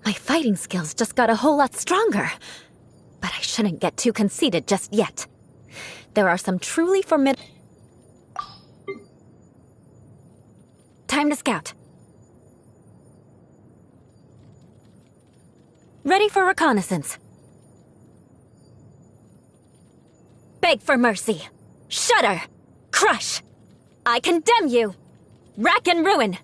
My fighting skills just got a whole lot stronger. But I shouldn't get too conceited just yet. There are some truly formidable... Time to scout. Ready for reconnaissance. Beg for mercy. Shudder. Crush. I condemn you. Rack and ruin.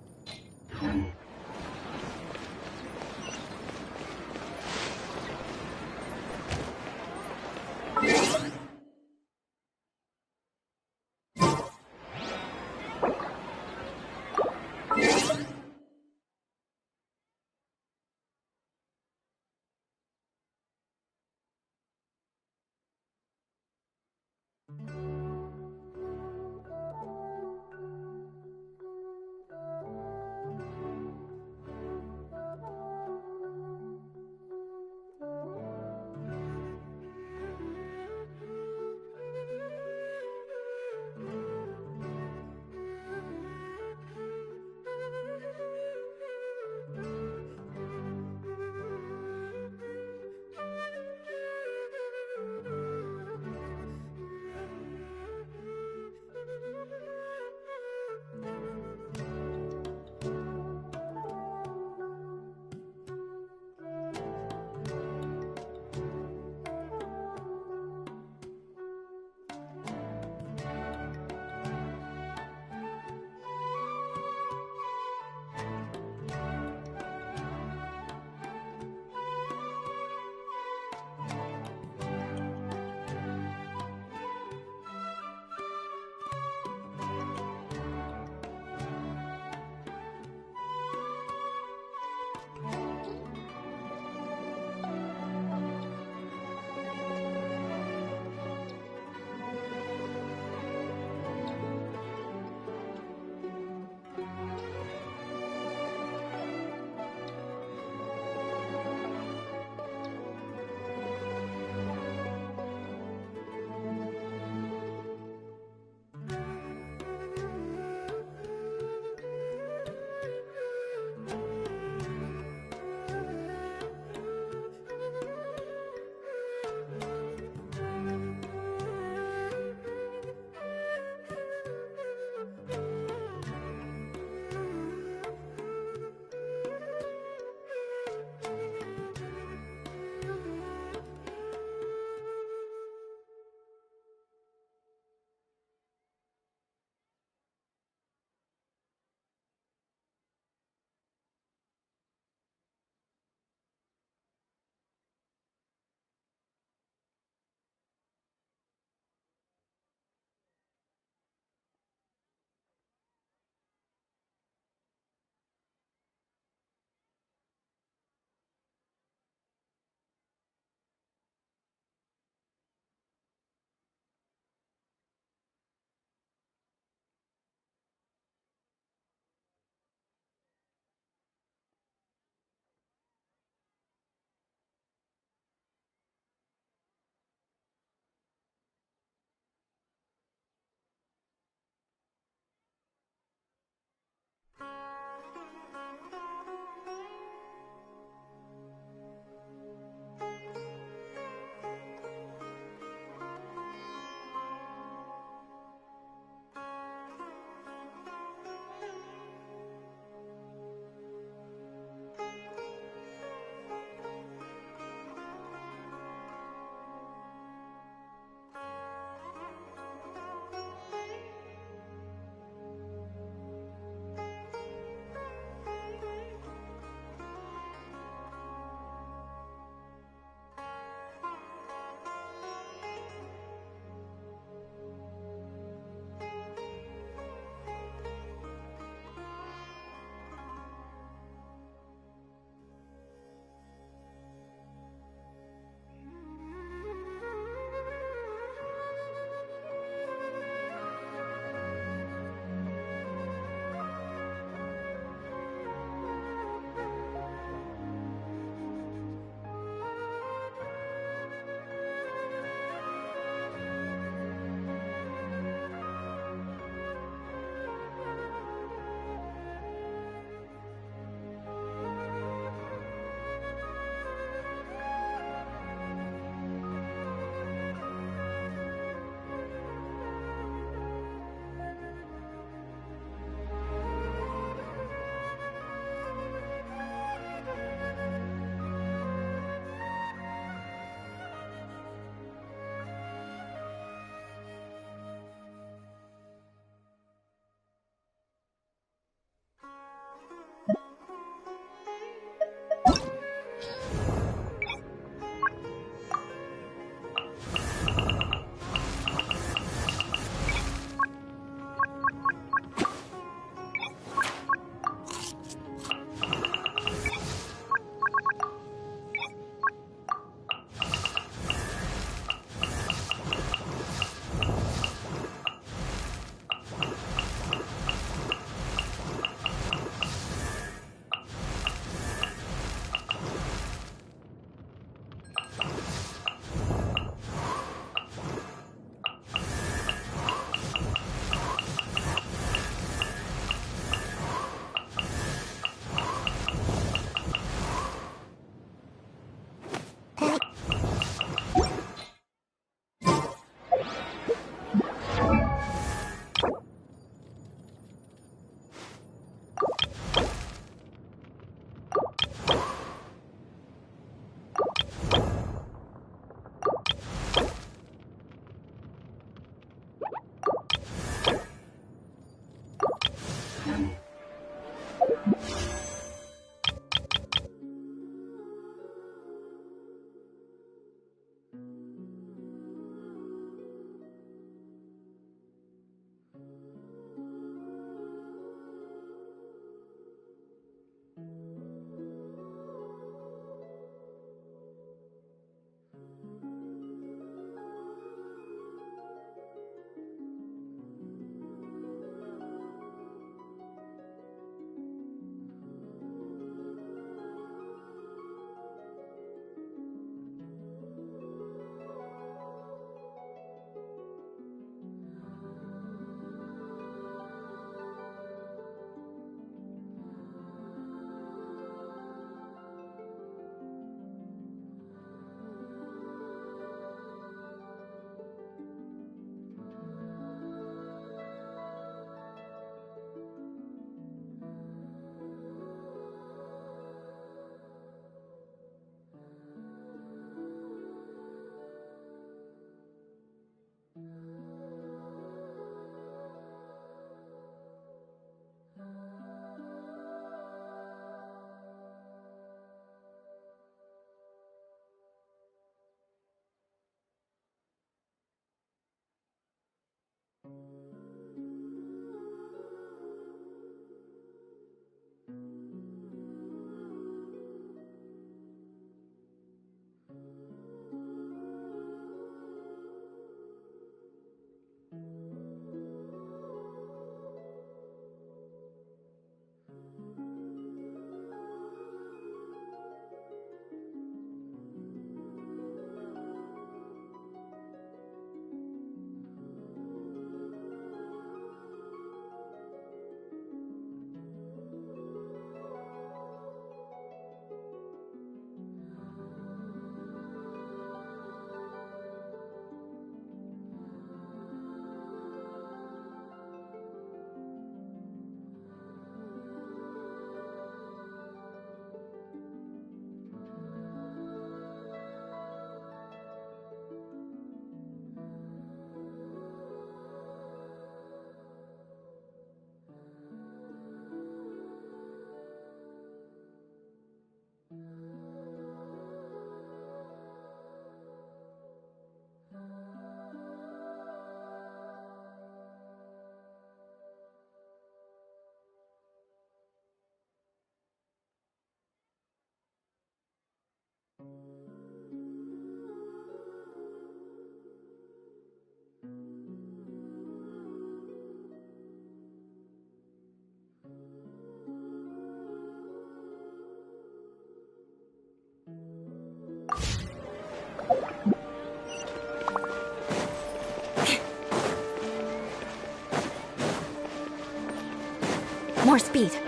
More speed. There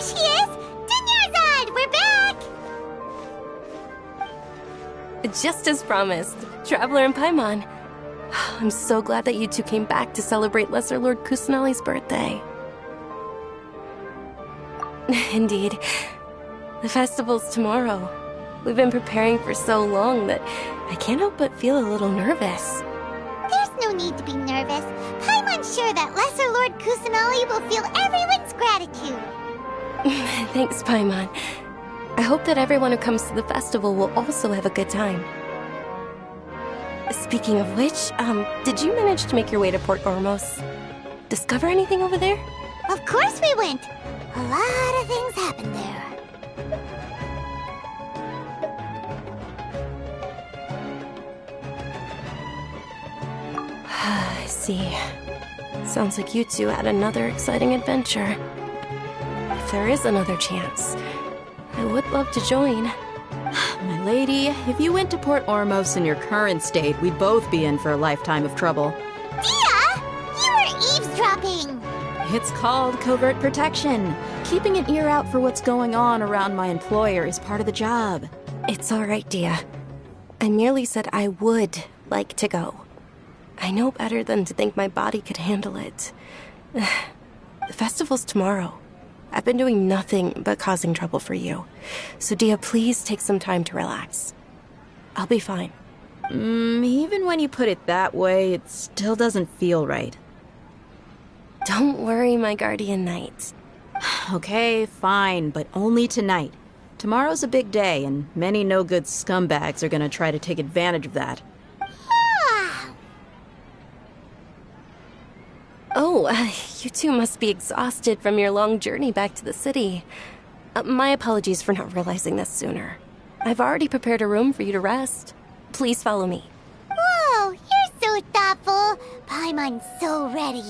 she is! Dunyarzad! We're back! Just as promised, Traveler and Paimon. I'm so glad that you two came back to celebrate Lesser Lord Kusanali's birthday. Indeed. The festival's tomorrow. We've been preparing for so long that I can't help but feel a little nervous. There's no need to be nervous. Paimon's sure that Lesser Lord Kusanali will feel everyone's gratitude. Thanks, Paimon. I hope that everyone who comes to the festival will also have a good time. Speaking of which, did you manage to make your way to Port Ormos? Discover anything over there? Of course we went! A lot of things happened there. I see. Sounds like you two had another exciting adventure. If there is another chance, I would love to join. My lady, if you went to Port Ormos in your current state, we'd both be in for a lifetime of trouble. Dia! You were eavesdropping! It's called covert protection. Keeping an ear out for what's going on around my employer is part of the job. It's all right, Dia. I merely said I would like to go. I know better than to think my body could handle it. The festival's tomorrow. I've been doing nothing but causing trouble for you. So, Dia, please take some time to relax. I'll be fine. Even when you put it that way, it still doesn't feel right. Don't worry, my guardian knight. Okay, fine, but only tonight. Tomorrow's a big day, and many no-good scumbags are gonna try to take advantage of that. Oh, you two must be exhausted from your long journey back to the city. My apologies for not realizing this sooner. I've already prepared a room for you to rest. Please follow me. Whoa, you're so thoughtful. Paimon's so ready.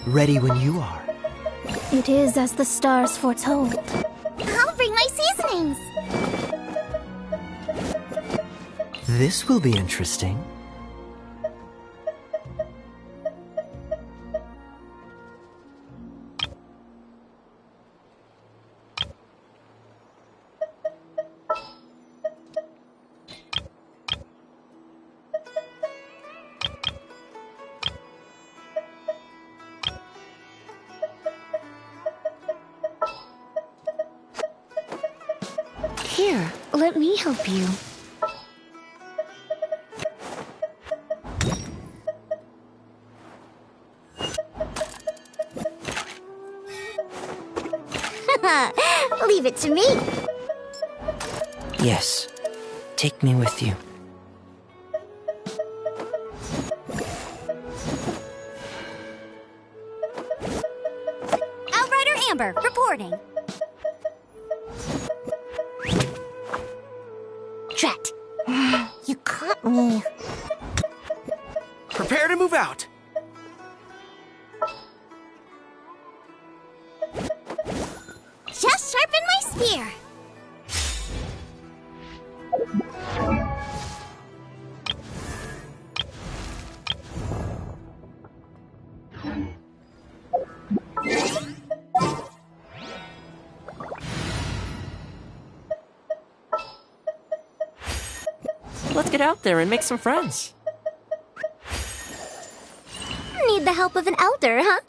Ready when you are. It is as the stars foretold. I'll bring my seasonings. This will be interesting. Here, let me help you. Leave it to me. Yes. Take me with you. Outrider Amber, reporting. Drat. You caught me. Prepare to move out. Just sharpen my spear. Let's get out there and make some friends. Need the help of an elder, huh?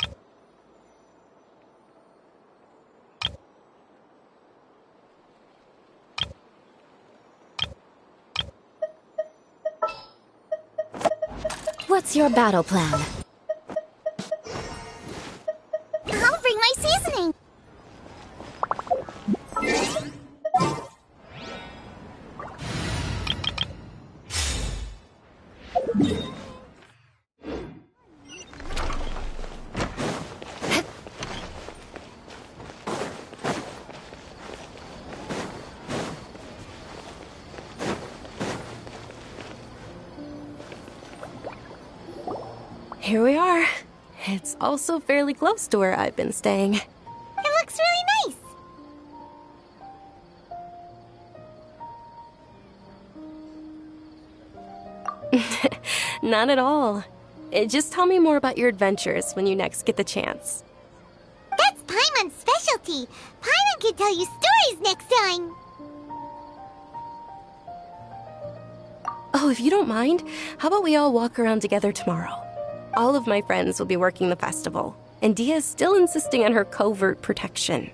What's your battle plan? I'll bring my seasoning. Here we are. It's also fairly close to where I've been staying. It looks really nice. Not at all. Just tell me more about your adventures when you next get the chance. That's Paimon's specialty. Paimon can tell you stories next time. Oh, if you don't mind, how about we all walk around together tomorrow? All of my friends will be working the festival, and Dia's still insisting on her covert protection.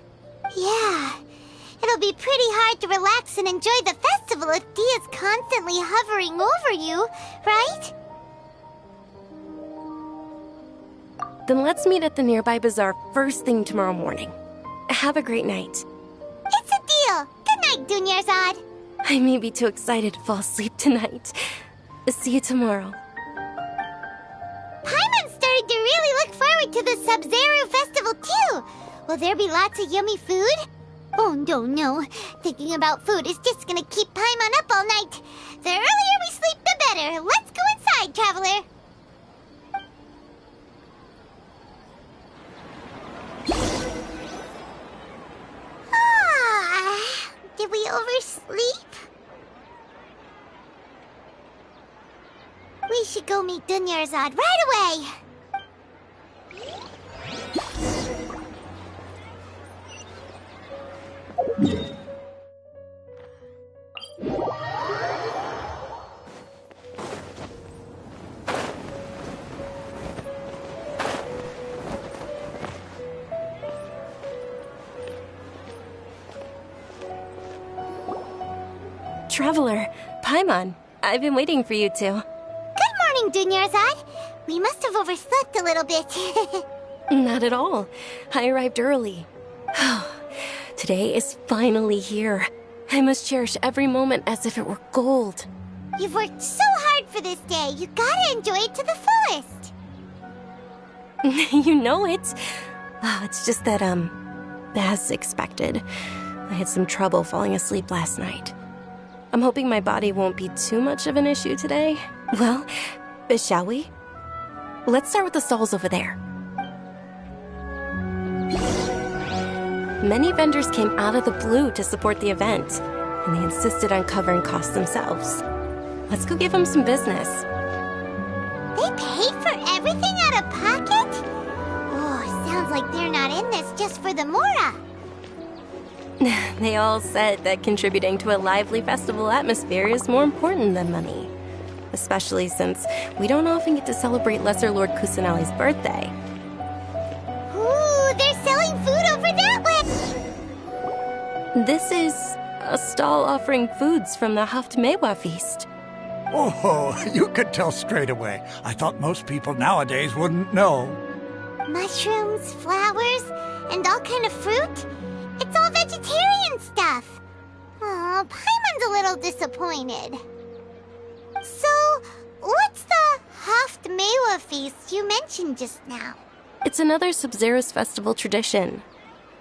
Yeah. It'll be pretty hard to relax and enjoy the festival if Dia's constantly hovering over you, right? Then let's meet at the nearby bazaar first thing tomorrow morning. Have a great night. It's a deal. Good night, Dunyarzad. I may be too excited to fall asleep tonight. See you tomorrow. Paimon started to really look forward to the Sub-Zero festival too. Will there be lots of yummy food? Oh no. Thinking about food is just gonna keep Paimon up all night. The earlier we sleep, the better. Let's go inside, Traveler. Did we oversleep? We should go meet Dunyarzad right away. Traveler, Paimon, I've been waiting for you two. Good morning, Dunyarzad. We must have overslept a little bit. Not at all. I arrived early. Today is finally here. I must cherish every moment as if it were gold. You've worked so hard for this day. You gotta enjoy it to the fullest. You know it. Oh, it's just that, as expected, I had some trouble falling asleep last night. I'm hoping my body won't be too much of an issue today. Well, shall we? Let's start with the stalls over there. Many vendors came out of the blue to support the event, and they insisted on covering costs themselves. Let's go give them some business. They paid for everything out of pocket? Oh, sounds like they're not in this just for the Mora. They all said that contributing to a lively festival atmosphere is more important than money. Especially since we don't often get to celebrate Lesser Lord Kusanali's birthday. Ooh, they're selling food over that way! This is a stall offering foods from the Haftmewa feast. Oh, you could tell straight away. I thought most people nowadays wouldn't know. Mushrooms, flowers, and all kind of fruit? It's all vegetarian stuff. Aw, Paimon's a little disappointed. So, what's the Haftmewa feast you mentioned just now? It's another Sub-Zero's festival tradition.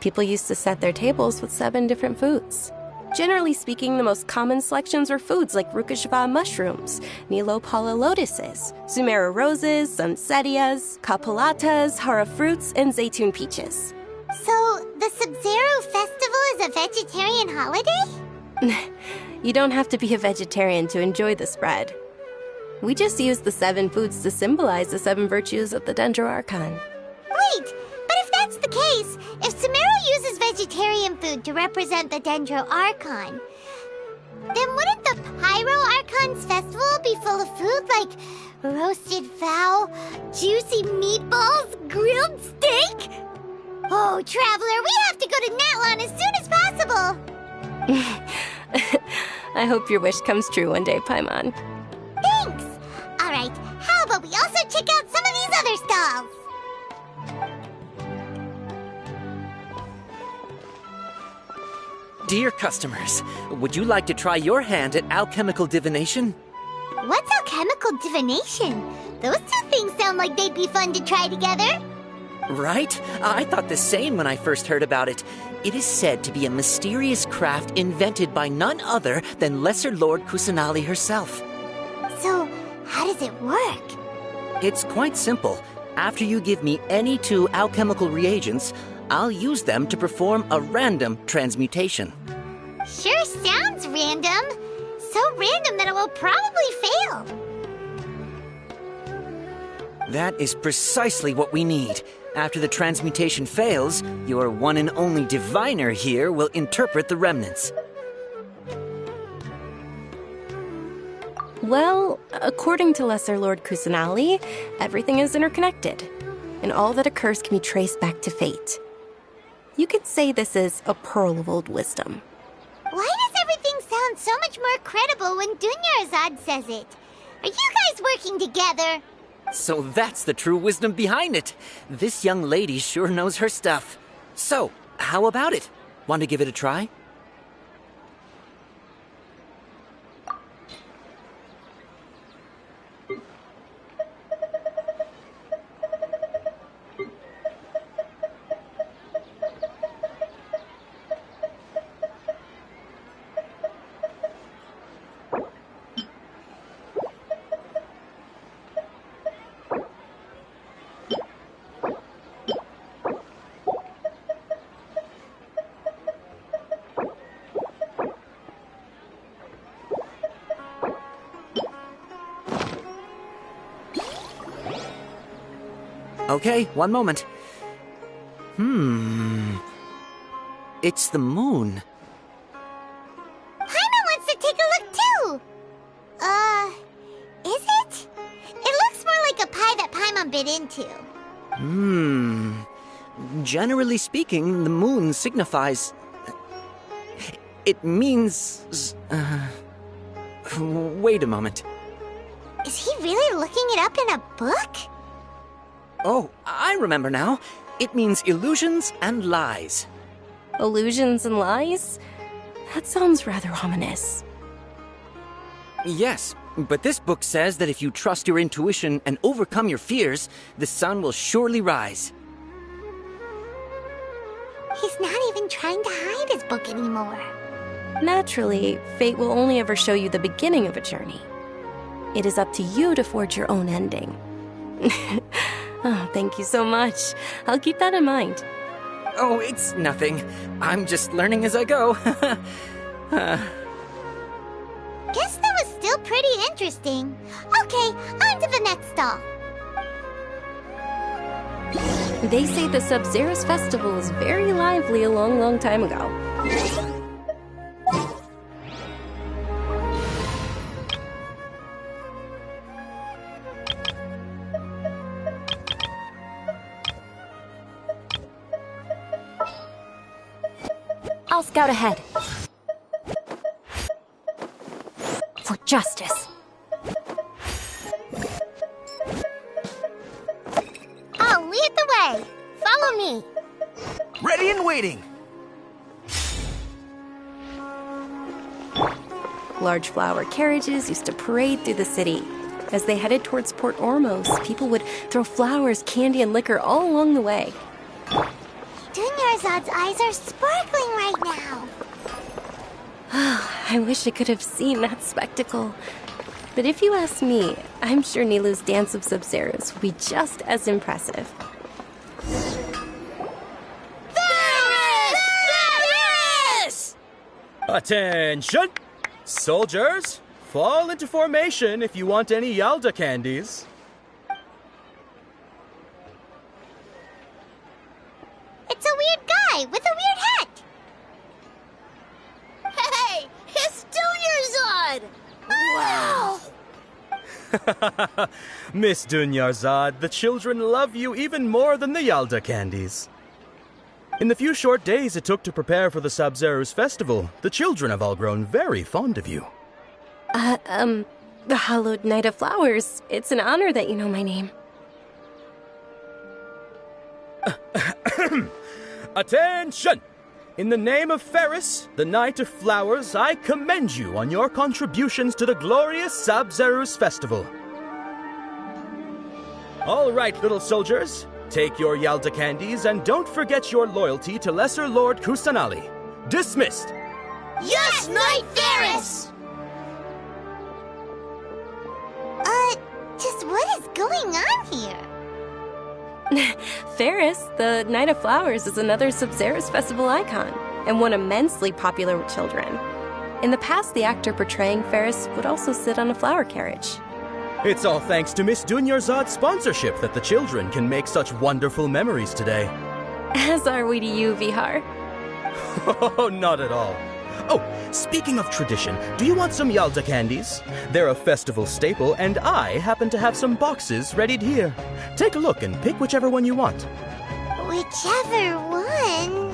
People used to set their tables with 7 different foods. Generally speaking, the most common selections are foods like Rukashva mushrooms, Nilopala lotuses, Sumera roses, Sunsetias, Kapalatas, Hara fruits, and Zaytun peaches. So, the Sub-Zero festival is a vegetarian holiday? You don't have to be a vegetarian to enjoy the spread. We just use the 7 foods to symbolize the 7 virtues of the Dendro Archon. Wait, but if that's the case, if Sumero uses vegetarian food to represent the Dendro Archon, then wouldn't the Pyro Archon's festival be full of food like roasted fowl, juicy meatballs, grilled steak? Oh, Traveler, we have to go to Natlan as soon as possible! I hope your wish comes true one day, Paimon. Thanks! Alright, how about we also check out some of these other stalls? Dear customers, would you like to try your hand at alchemical divination? What's alchemical divination? Those two things sound like they'd be fun to try together. Right? I thought the same when I first heard about it. It is said to be a mysterious craft invented by none other than Lesser Lord Kusanali herself. So, how does it work? It's quite simple. After you give me any 2 alchemical reagents, I'll use them to perform a random transmutation. Sure sounds random. So random that it will probably fail. That is precisely what we need. After the transmutation fails, your one and only diviner here will interpret the remnants. Well, according to Lesser Lord Kusanali, everything is interconnected, and all that occurs can be traced back to fate. You could say this is a pearl of old wisdom. Why does everything sound so much more credible when Dunyarzad says it? Are you guys working together? So that's the true wisdom behind it. This young lady sure knows her stuff. So, how about it? Want to give it a try? Okay, one moment. It's the moon. Paimon wants to take a look too! Is it? It looks more like a pie that Paimon bit into. Generally speaking, the moon signifies... It means... Wait a moment. Is he really looking it up in a book? Oh, I remember now. It means illusions and lies. Illusions and lies? That sounds rather ominous. Yes, but this book says that if you trust your intuition and overcome your fears, the sun will surely rise. He's not even trying to hide his book anymore. Naturally, fate will only ever show you the beginning of a journey. It is up to you to forge your own ending. Oh, thank you so much. I'll keep that in mind. Oh, it's nothing. I'm just learning as I go. Guess that was still pretty interesting. Okay, on to the next stall. They say the Sub-Zerus Festival was very lively a long, long time ago. I'll scout ahead. For justice. I'll lead the way. Follow me. Ready and waiting. Large flower carriages used to parade through the city. As they headed towards Port Ormos, people would throw flowers, candy, and liquor all along the way. Dunyarzad's eyes are sparkling right now. I wish I could have seen that spectacle. But if you ask me, I'm sure Nilu's Dance of Sub-Zerus would be just as impressive. Varus! Attention! Soldiers, fall into formation if you want any Yalda candies. It's a weird guy with a weird hat. Hey, it's Dunyarzad! Wow! Miss Dunyarzad, the children love you even more than the Yalda candies. In the few short days it took to prepare for the Sub-Zerus festival, the children have all grown very fond of you. The Hallowed Knight of Flowers. It's an honor that you know my name. Attention! In the name of Ferris, the Knight of Flowers, I commend you on your contributions to the glorious Sub-Zerus festival. All right, little soldiers, take your Yalda candies and don't forget your loyalty to Lesser Lord Kusanali. Dismissed! Yes, Knight Varus! Just what is going on here? Ferris, the Knight of Flowers, is another Sub-Zerus festival icon, and one immensely popular with children. In the past, the actor portraying Ferris would also sit on a flower carriage. It's all thanks to Miss Dunyarzad's sponsorship that the children can make such wonderful memories today. As are we to you, Vihar. Oh, not at all. Oh, speaking of tradition, do you want some Yalda candies? They're a festival staple, and I happen to have some boxes readied here. Take a look and pick whichever one you want. Whichever one?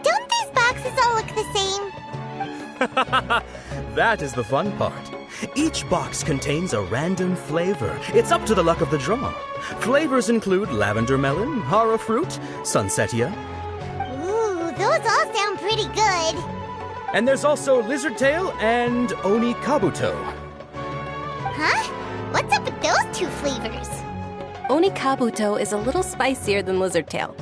Don't these boxes all look the same? That is the fun part. Each box contains a random flavor. It's up to the luck of the draw. Flavors include lavender melon, hara fruit, sunsetia. Ooh, those all sound pretty good. And there's also lizard tail and oni kabuto. Huh? What's up with those two flavors? Oni kabuto is a little spicier than lizard tail.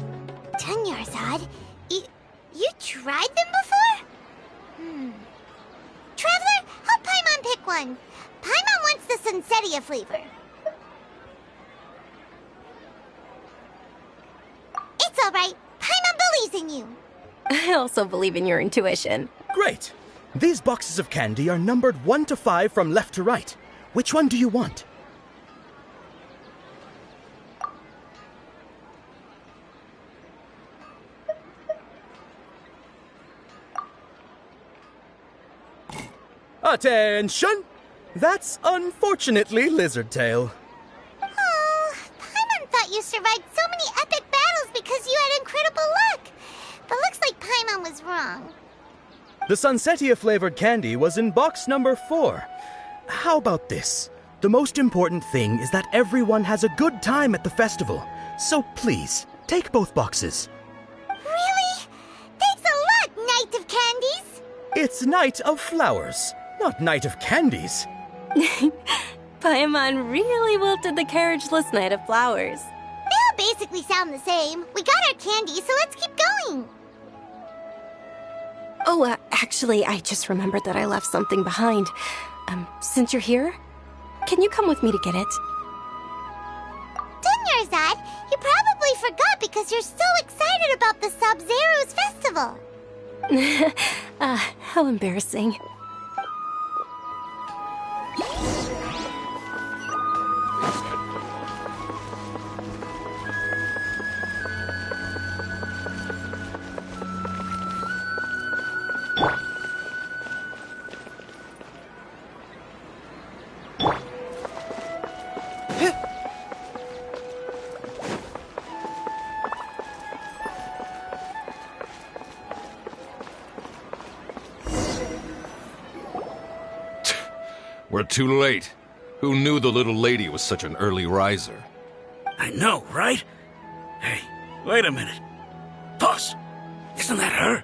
Dunyarzad, you tried them before? Traveler, help Paimon pick one. Paimon wants the sunsetia flavor. It's all right. Paimon believes in you. I also believe in your intuition. Great! These boxes of candy are numbered 1 to 5 from left to right. Which one do you want? Attention! That's unfortunately lizard tail. Oh, Paimon thought you survived so many epic battles because you had incredible luck. But looks like Paimon was wrong. The sunsetia flavored candy was in box number 4. How about this? The most important thing is that everyone has a good time at the festival. So please, take both boxes. Really? Thanks a lot, Knight of Candies. It's Night of Flowers, not Night of Candies. Paimon really wilted the carriageless Knight of Flowers. They all basically sound the same. We got our candy, so let's keep going. Oh, actually, I just remembered that I left something behind. Since you're here, can you come with me to get it? Dunyarzad, you probably forgot because you're so excited about the Sub-Zero's festival. How embarrassing. We're too late. Who knew the little lady was such an early riser? I know, right? Hey, wait a minute. Boss, isn't that her?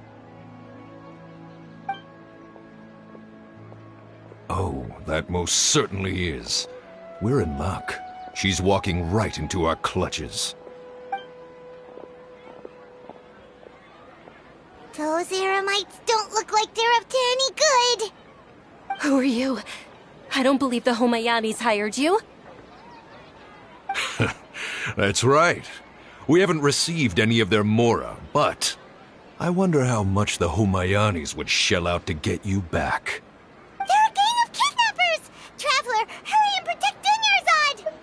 Oh, that most certainly is. We're in luck. She's walking right into our clutches. Those Eremites don't look like they're up to any good. Who are you? I don't believe the Homayanis hired you. That's right. We haven't received any of their mora, but I wonder how much the Homayanis would shell out to get you back. They're a gang of kidnappers! Traveler, hurry and protect Dunyarzad!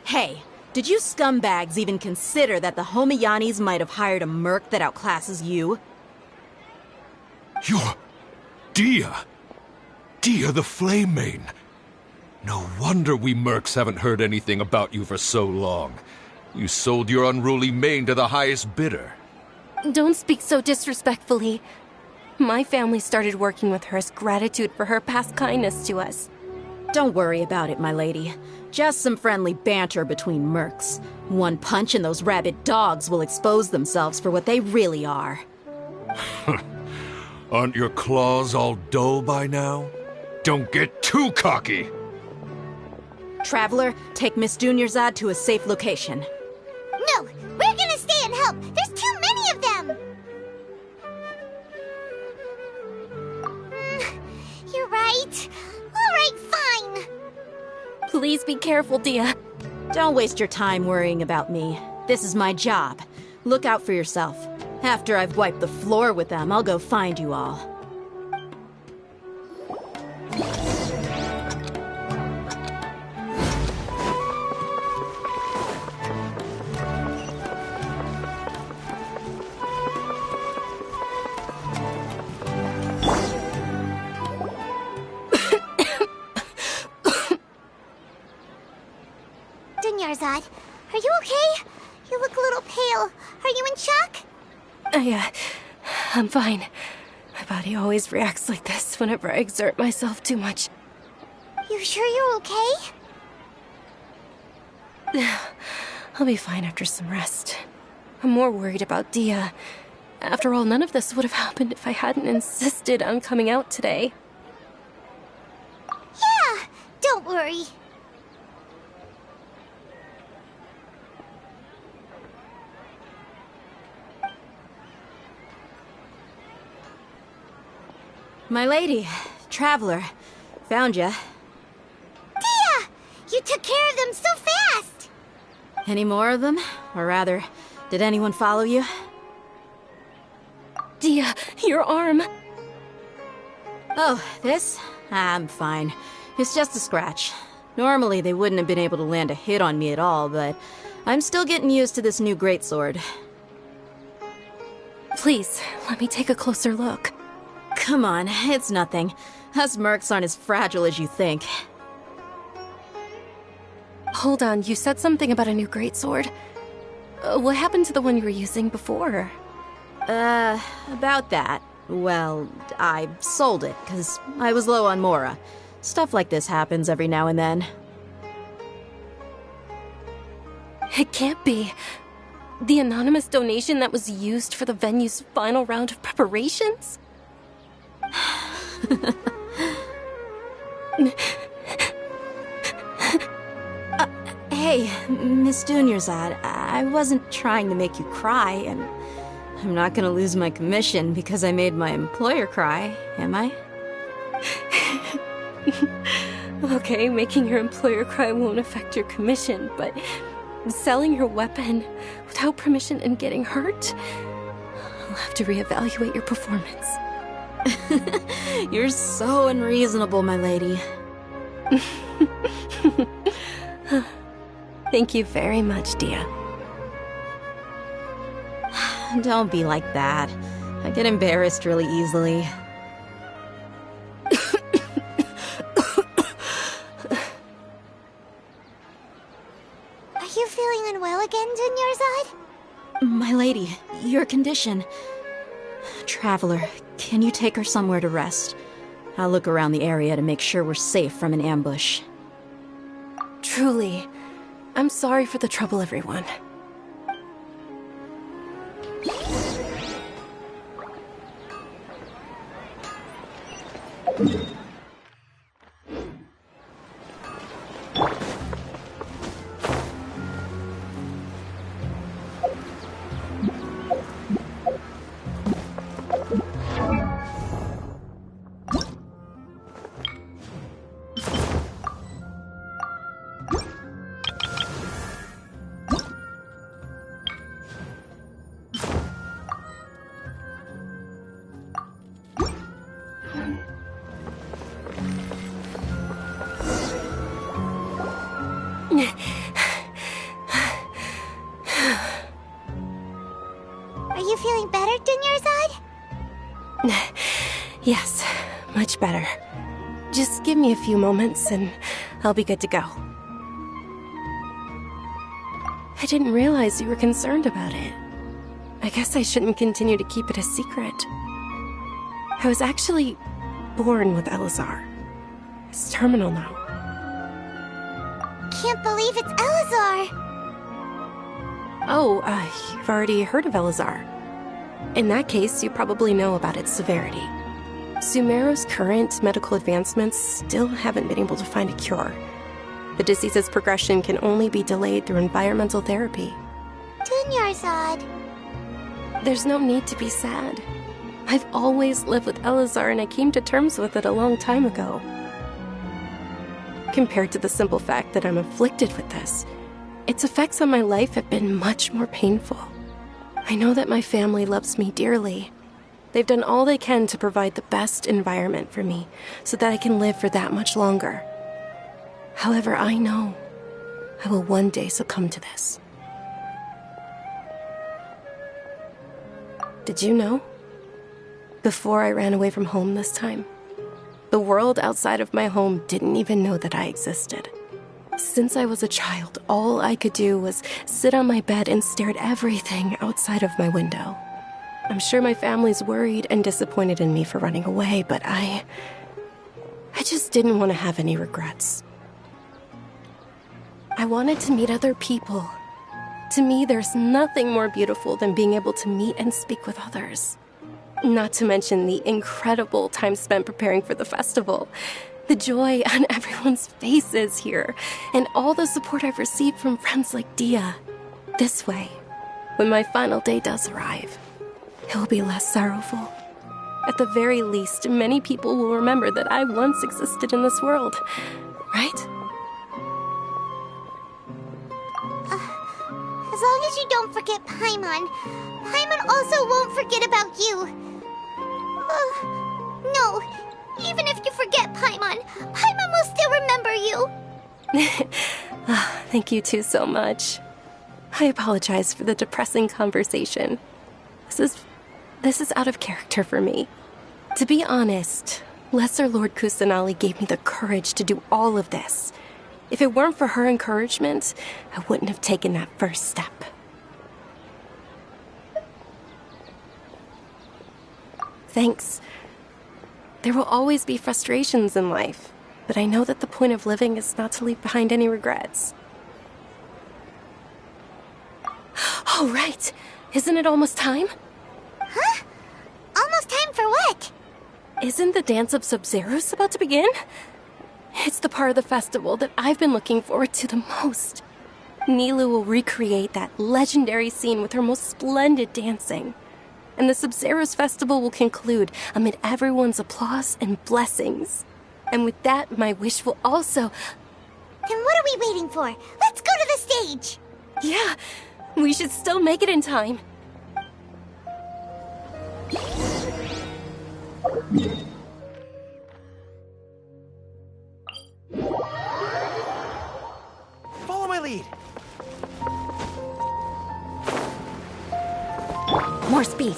Hey, did you scumbags even consider that the Homayanis might have hired a merc that outclasses you? You're... Dia! Dia the Flame Main! No wonder we mercs haven't heard anything about you for so long. You sold your unruly mane to the highest bidder. Don't speak so disrespectfully. My family started working with her as gratitude for her past kindness to us. Don't worry about it, my lady. Just some friendly banter between mercs. One punch and those rabid dogs will expose themselves for what they really are. Aren't your claws all dull by now? Don't get too cocky! Traveler, take Miss Dunyarzad to a safe location. No, we're gonna stay and help. There's too many of them. You're right. All right, fine. Please be careful, Dia. Don't waste your time worrying about me. This is my job. Look out for yourself. After I've wiped the floor with them, I'll go find you all. Dunyarzad. Are you okay? You look a little pale. Are you in shock? I'm fine. My body always reacts like this whenever I exert myself too much. You sure you're okay? I'll be fine after some rest. I'm more worried about Dia. After all, none of this would have happened if I hadn't insisted on coming out today. Yeah, don't worry. My lady, Traveler, found ya. Dia! You took care of them so fast! Any more of them? Or rather, did anyone follow you? Dia, your arm! Oh, this? I'm fine. It's just a scratch. Normally they wouldn't have been able to land a hit on me at all, but I'm still getting used to this new greatsword. Please, let me take a closer look. Come on, it's nothing. Us mercs aren't as fragile as you think. Hold on, you said something about a new greatsword. What happened to the one you were using before? About that. Well, I sold it, because I was low on Mora. Stuff like this happens every now and then. It can't be. The anonymous donation that was used for the venue's final round of preparations? Hey, Miss Dunyarzad, I wasn't trying to make you cry, and I'm not gonna lose my commission because I made my employer cry, am I? Okay, making your employer cry won't affect your commission, but selling your weapon without permission and getting hurt? I'll have to reevaluate your performance. You're so unreasonable, my lady. Thank you very much, Dia. Don't be like that. I get embarrassed really easily. Are you feeling unwell again, Dunyarzad? My lady, your condition. Traveler, can you take her somewhere to rest? I'll look around the area to make sure we're safe from an ambush. Truly. I'm sorry for the trouble, everyone. Are you feeling better, Dunyarzad? Yes, much better. Just give me a few moments and I'll be good to go. I didn't realize you were concerned about it. I guess I shouldn't continue to keep it a secret. I was actually born with Elazar. It's terminal now. Can't believe it's Elazar! Oh, you've already heard of Elazar. In that case, you probably know about its severity. Sumeru's current medical advancements still haven't been able to find a cure. The disease's progression can only be delayed through environmental therapy. Dunyarzad. There's no need to be sad. I've always lived with Elazar and I came to terms with it a long time ago. Compared to the simple fact that I'm afflicted with this, its effects on my life have been much more painful. I know that my family loves me dearly. They've done all they can to provide the best environment for me so that I can live for that much longer. However, I know I will one day succumb to this. Did you know? Before I ran away from home this time, the world outside of my home didn't even know that I existed. Since I was a child, all I could do was sit on my bed and stare at everything outside of my window. I'm sure my family's worried and disappointed in me for running away, but I just didn't want to have any regrets. I wanted to meet other people. To me, there's nothing more beautiful than being able to meet and speak with others. Not to mention the incredible time spent preparing for the festival. The joy on everyone's faces here, and all the support I've received from friends like Dia. This way, when my final day does arrive, it will be less sorrowful. At the very least, many people will remember that I once existed in this world, right? As long as you don't forget Paimon, Paimon also won't forget about you. No, even if you forget Paimon, Paimon will still remember you. Thank you two so much. I apologize for the depressing conversation. This is out of character for me. To be honest, Lesser Lord Kusanali gave me the courage to do all of this. If it weren't for her encouragement, I wouldn't have taken that first step. Thanks. There will always be frustrations in life, but I know that the point of living is not to leave behind any regrets. Oh, right. Isn't it almost time? Huh? Almost time for what? Isn't the Dance of Sub-Zeros about to begin? It's the part of the festival that I've been looking forward to the most. Nilu will recreate that legendary scene with her most splendid dancing. And the Sub-Zeros festival will conclude amid everyone's applause and blessings. And with that, my wish will also... Then what are we waiting for? Let's go to the stage! Yeah, we should still make it in time. Follow my lead. More speed.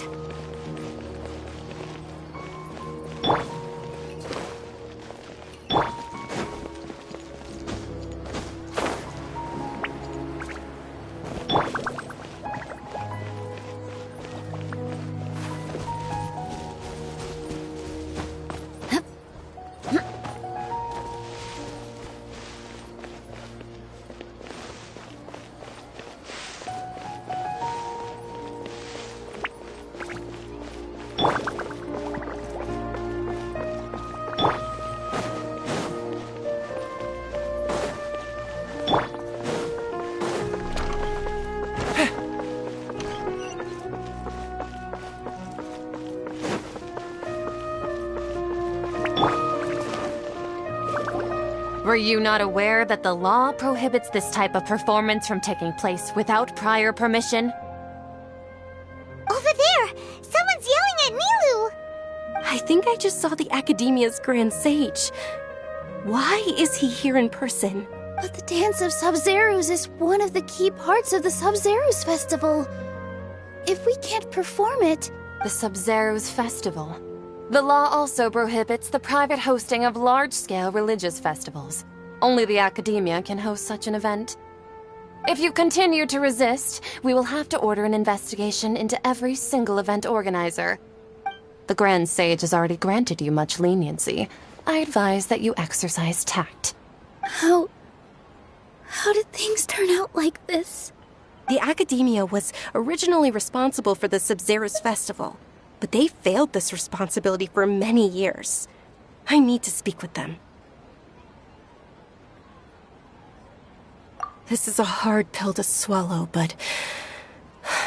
Were you not aware that the law prohibits this type of performance from taking place without prior permission? Over there! Someone's yelling at Nilu! I think I just saw the Academia's Grand Sage. Why is he here in person? But the Dance of Sub-Zeros is one of the key parts of the Sub-Zeros festival. If we can't perform it... The Sub-Zeros Festival. The law also prohibits the private hosting of large-scale religious festivals. Only the Academia can host such an event. If you continue to resist, we will have to order an investigation into every single event organizer. The Grand Sage has already granted you much leniency. I advise that you exercise tact. How did things turn out like this? The Academia was originally responsible for the Sub-Zeros festival, but they failed this responsibility for many years. I need to speak with them. This is a hard pill to swallow, but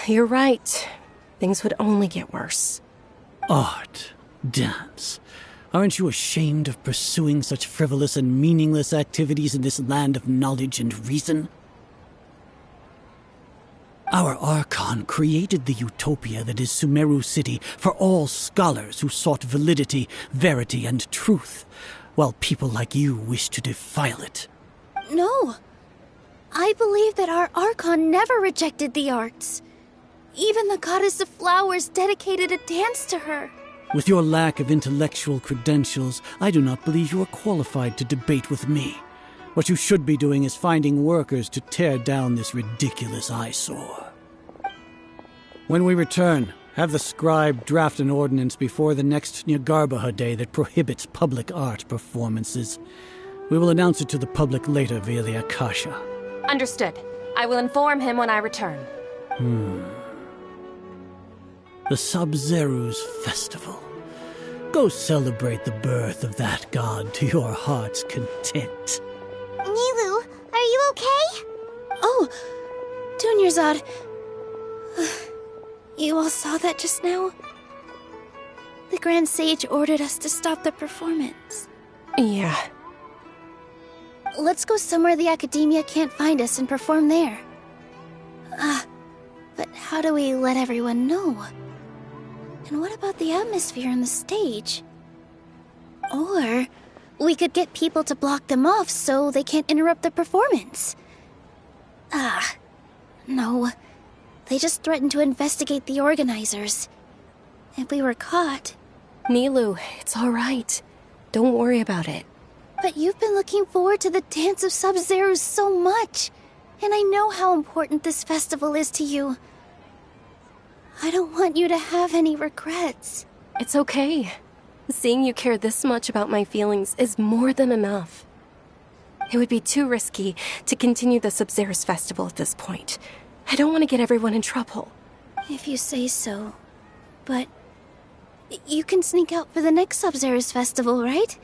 you're right. Things would only get worse. Art, dance. Aren't you ashamed of pursuing such frivolous and meaningless activities in this land of knowledge and reason? Our Archon created the utopia that is Sumeru City for all scholars who sought validity, verity, and truth, while people like you wish to defile it. No. I believe that our Archon never rejected the arts. Even the Goddess of Flowers dedicated a dance to her. With your lack of intellectual credentials, I do not believe you are qualified to debate with me. What you should be doing is finding workers to tear down this ridiculous eyesore. When we return, have the scribe draft an ordinance before the next Nyargarbaha Day that prohibits public art performances. We will announce it to the public later via the Akasha. Understood. I will inform him when I return. The Sub-Zeru's festival. Go celebrate the birth of that god to your heart's content. Nilou, are you okay? Oh, Dunyarzad. You all saw that just now? The Grand Sage ordered us to stop the performance. Yeah. Let's go somewhere the Academia can't find us and perform there. But how do we let everyone know? And what about the atmosphere on the stage? Or we could get people to block them off so they can't interrupt the performance. No. They just threatened to investigate the organizers. If we were caught... Nilou, it's all right. Don't worry about it. But you've been looking forward to the Dance of Sub-Zero so much. And I know how important this festival is to you. I don't want you to have any regrets. It's okay. Seeing you care this much about my feelings is more than enough. It would be too risky to continue the Sub-Zero's festival at this point. I don't want to get everyone in trouble. If you say so. But you can sneak out for the next Sub-Zero's festival, right?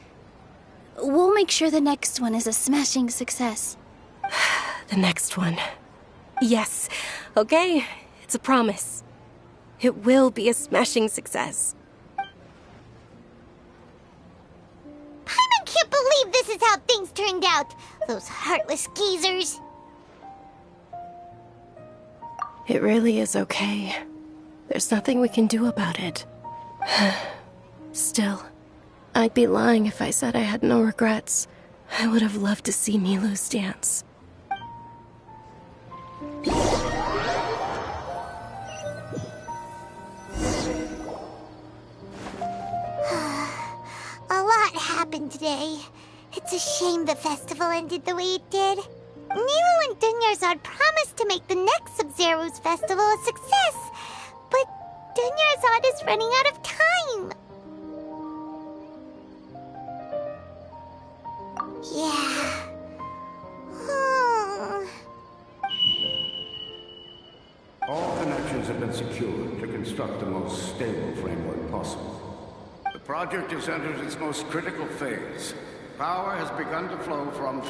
We'll make sure the next one is a smashing success. The next one. Yes. Okay, it's a promise. It will be a smashing success. Paimon can't believe this is how things turned out. Those heartless geezers. It really is okay. There's nothing we can do about it. Still, I'd be lying if I said I had no regrets. I would have loved to see Nilou's dance. A lot happened today. It's a shame the festival ended the way it did. Nilou and Dunyarzad promised to make the next Sub-Zero's festival a success, but Dunyarzad is running out of time. Yeah. All connections have been secured to construct the most stable framework possible. The project has entered its most critical phase. Power has begun to flow from...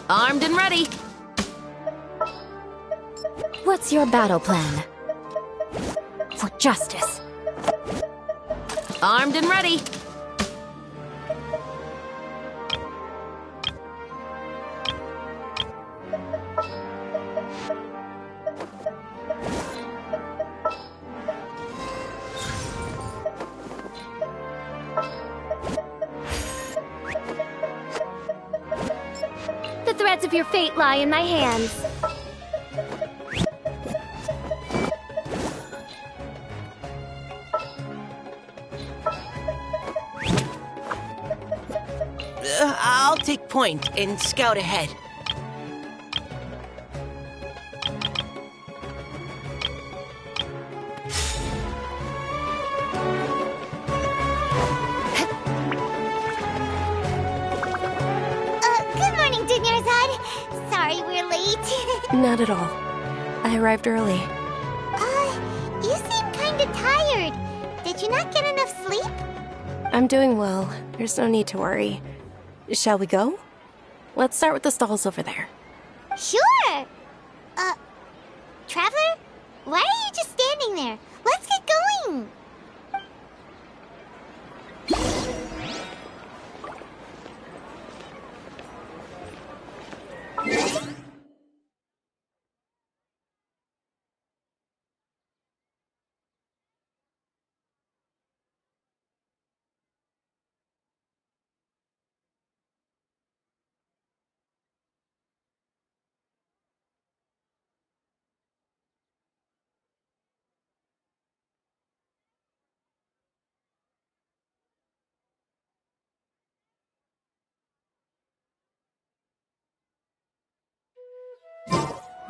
Armed and ready. What's your battle plan? For justice. Armed and ready. The threads of your fate lie in my hands. I'll take point and scout ahead. Good morning, Dunyarzad. Sorry we're late. Not at all. I arrived early. You seem kinda tired. Did you not get enough sleep? I'm doing well. There's no need to worry. Shall we go? Let's start with the stalls over there. Sure! Traveler? Why are you just standing there? Let's get going!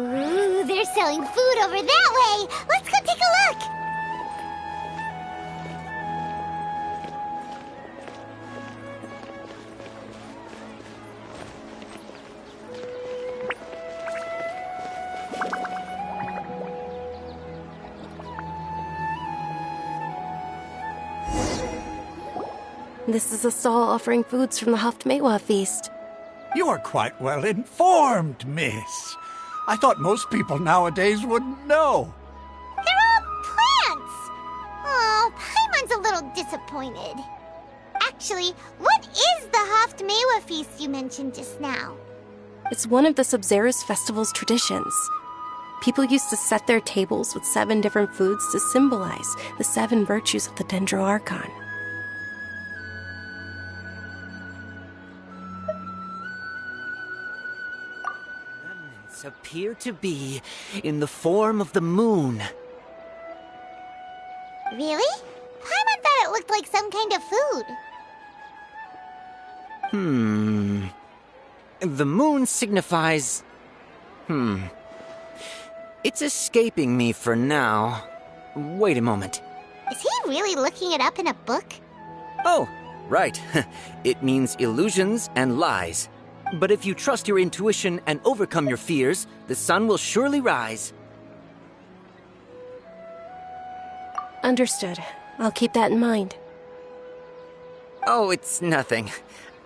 Ooh, they're selling food over that way! Let's go take a look! This is a stall offering foods from the Haftmewa feast. You are quite well informed, miss. I thought most people nowadays wouldn't know. They're all plants! Oh, Paimon's a little disappointed. Actually, what is the Haftmewa feast you mentioned just now? It's one of the Sub-Zerus festival's traditions. People used to set their tables with 7 different foods to symbolize the 7 virtues of the Dendro Archon. Appear to be in the form of the moon. Really? Paimon thought it looked like some kind of food. The moon signifies... It's escaping me for now. Wait a moment. Is he really looking it up in a book? Oh, right. It means illusions and lies. But if you trust your intuition and overcome your fears, the sun will surely rise. Understood. I'll keep that in mind. Oh, it's nothing.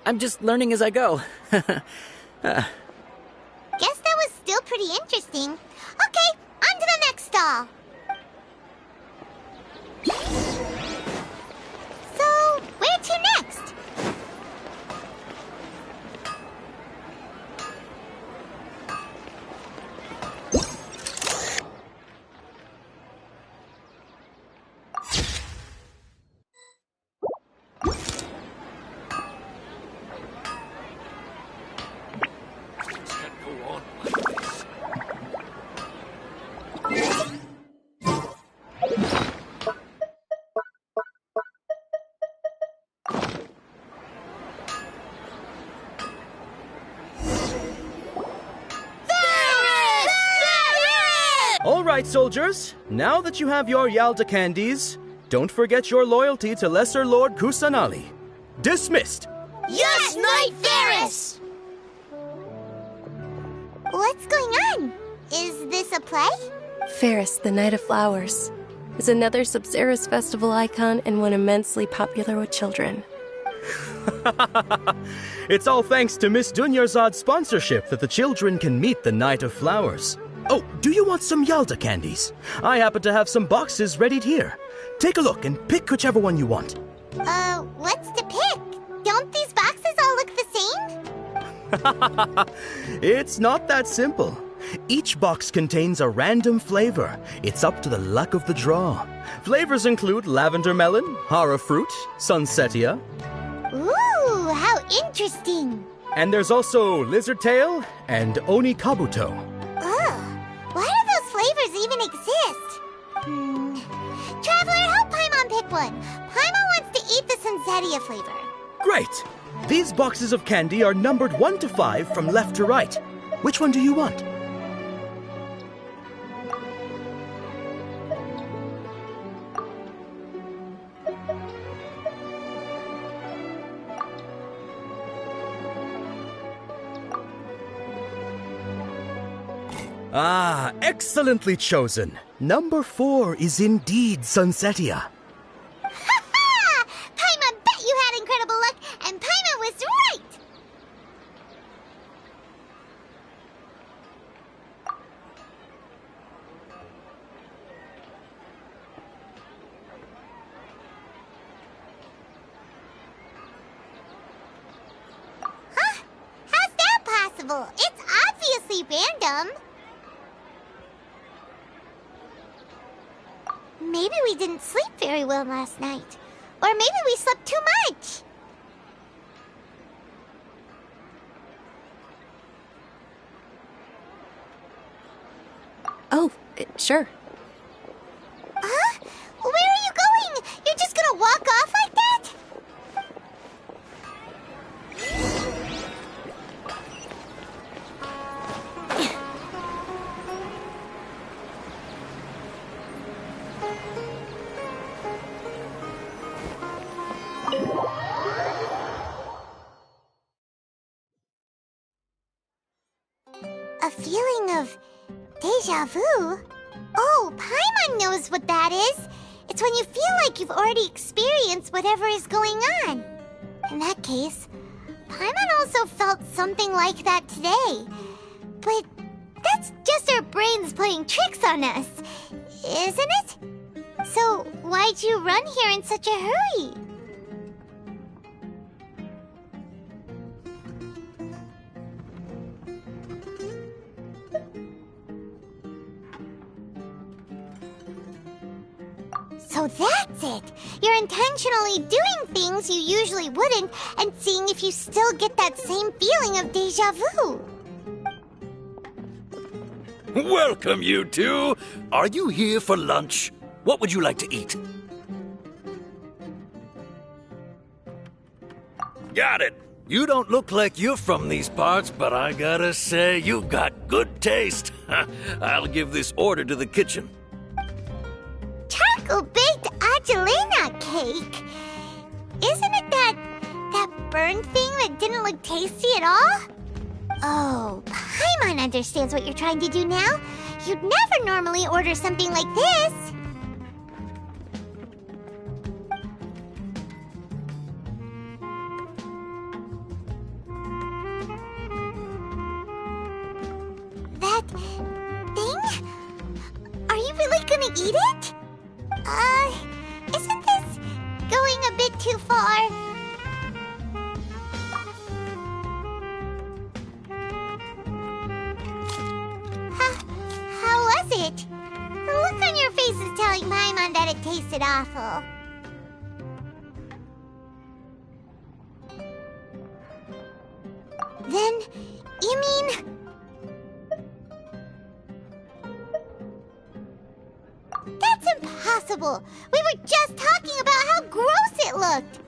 I'm just learning as I go. Guess that was still pretty interesting. Okay, on to the next stall. So, where to next? All right, soldiers. Now that you have your Yalda candies, don't forget your loyalty to Lesser Lord Kusanali. Dismissed! Yes, Knight Varus! What's going on? Is this a play? Ferris, the Knight of Flowers, is another Sub-Zerus festival icon and one immensely popular with children. It's all thanks to Miss Dunyarzad's sponsorship that the children can meet the Knight of Flowers. Oh, do you want some Yalda candies? I happen to have some boxes readied here. Take a look and pick whichever one you want. What's to pick? Don't these boxes all look the same? It's not that simple. Each box contains a random flavor. It's up to the luck of the draw. Flavors include lavender melon, hara fruit, sunsetia. Ooh, how interesting. And there's also lizard tail and oni kabuto. Ugh, why do those flavors even exist? Traveler, help Paimon pick one. Paimon wants to eat the sunsetia flavor. Great! These boxes of candy are numbered 1 to 5 from left to right. Which one do you want? Ah, excellently chosen. Number 4 is indeed sunsetia. Festival. It's obviously random. Maybe we didn't sleep very well last night. Or maybe we slept too much. Oh, sure. Huh? Where are you going? You're just gonna walk off like that? A feeling of deja vu? Oh, Paimon knows what that is. It's when you feel like you've already experienced whatever is going on. In that case, Paimon also felt something like that today. But that's just our brains playing tricks on us, isn't it? So why'd you run here in such a hurry? So that's it! You're intentionally doing things you usually wouldn't and seeing if you still get that same feeling of deja vu. Welcome, you two. Are you here for lunch? What would you like to eat? Got it. You don't look like you're from these parts, but I gotta say, you've got good taste. I'll give this order to the kitchen. Charcoal-baked Angelina cake? Isn't it that burned thing that didn't look tasty at all? Oh, Paimon understands what you're trying to do now. You'd never normally order something like this. That thing? Are you really gonna eat it? Isn't this going a bit too far? How was it? The look on your face is telling Paimon that it tasted awful. Then, you mean... That's impossible! We were just talking about how gross it looked!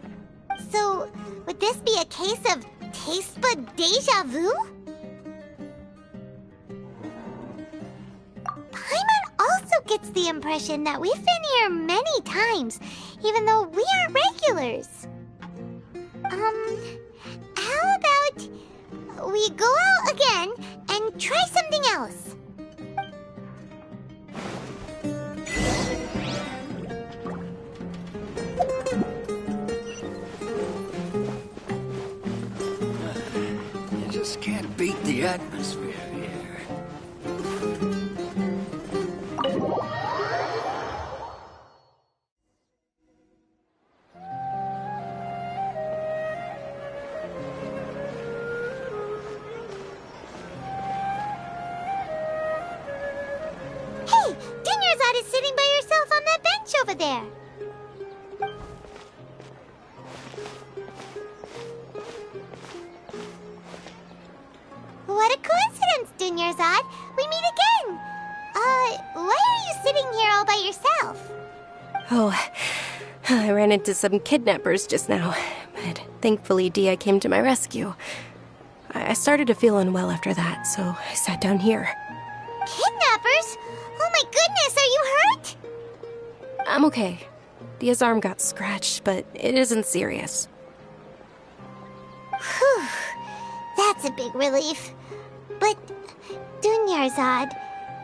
So, would this be a case of taste bud deja vu? Paimon also gets the impression that we've been here many times, even though we aren't regulars. How about we go out again and try something else? You just can't beat the atmosphere here. Hey, Dunyarzad is sitting by herself on that bench over there. What a coincidence, Dunyarzad. We meet again. Why are you sitting here all by yourself? Oh, I ran into some kidnappers just now, but thankfully Dia came to my rescue. I started to feel unwell after that, so I sat down here. Kidnappers? Oh my goodness, are you hurt? I'm okay. Dia's arm got scratched, but it isn't serious. Whew. That's a big relief. But, Dunyarzad,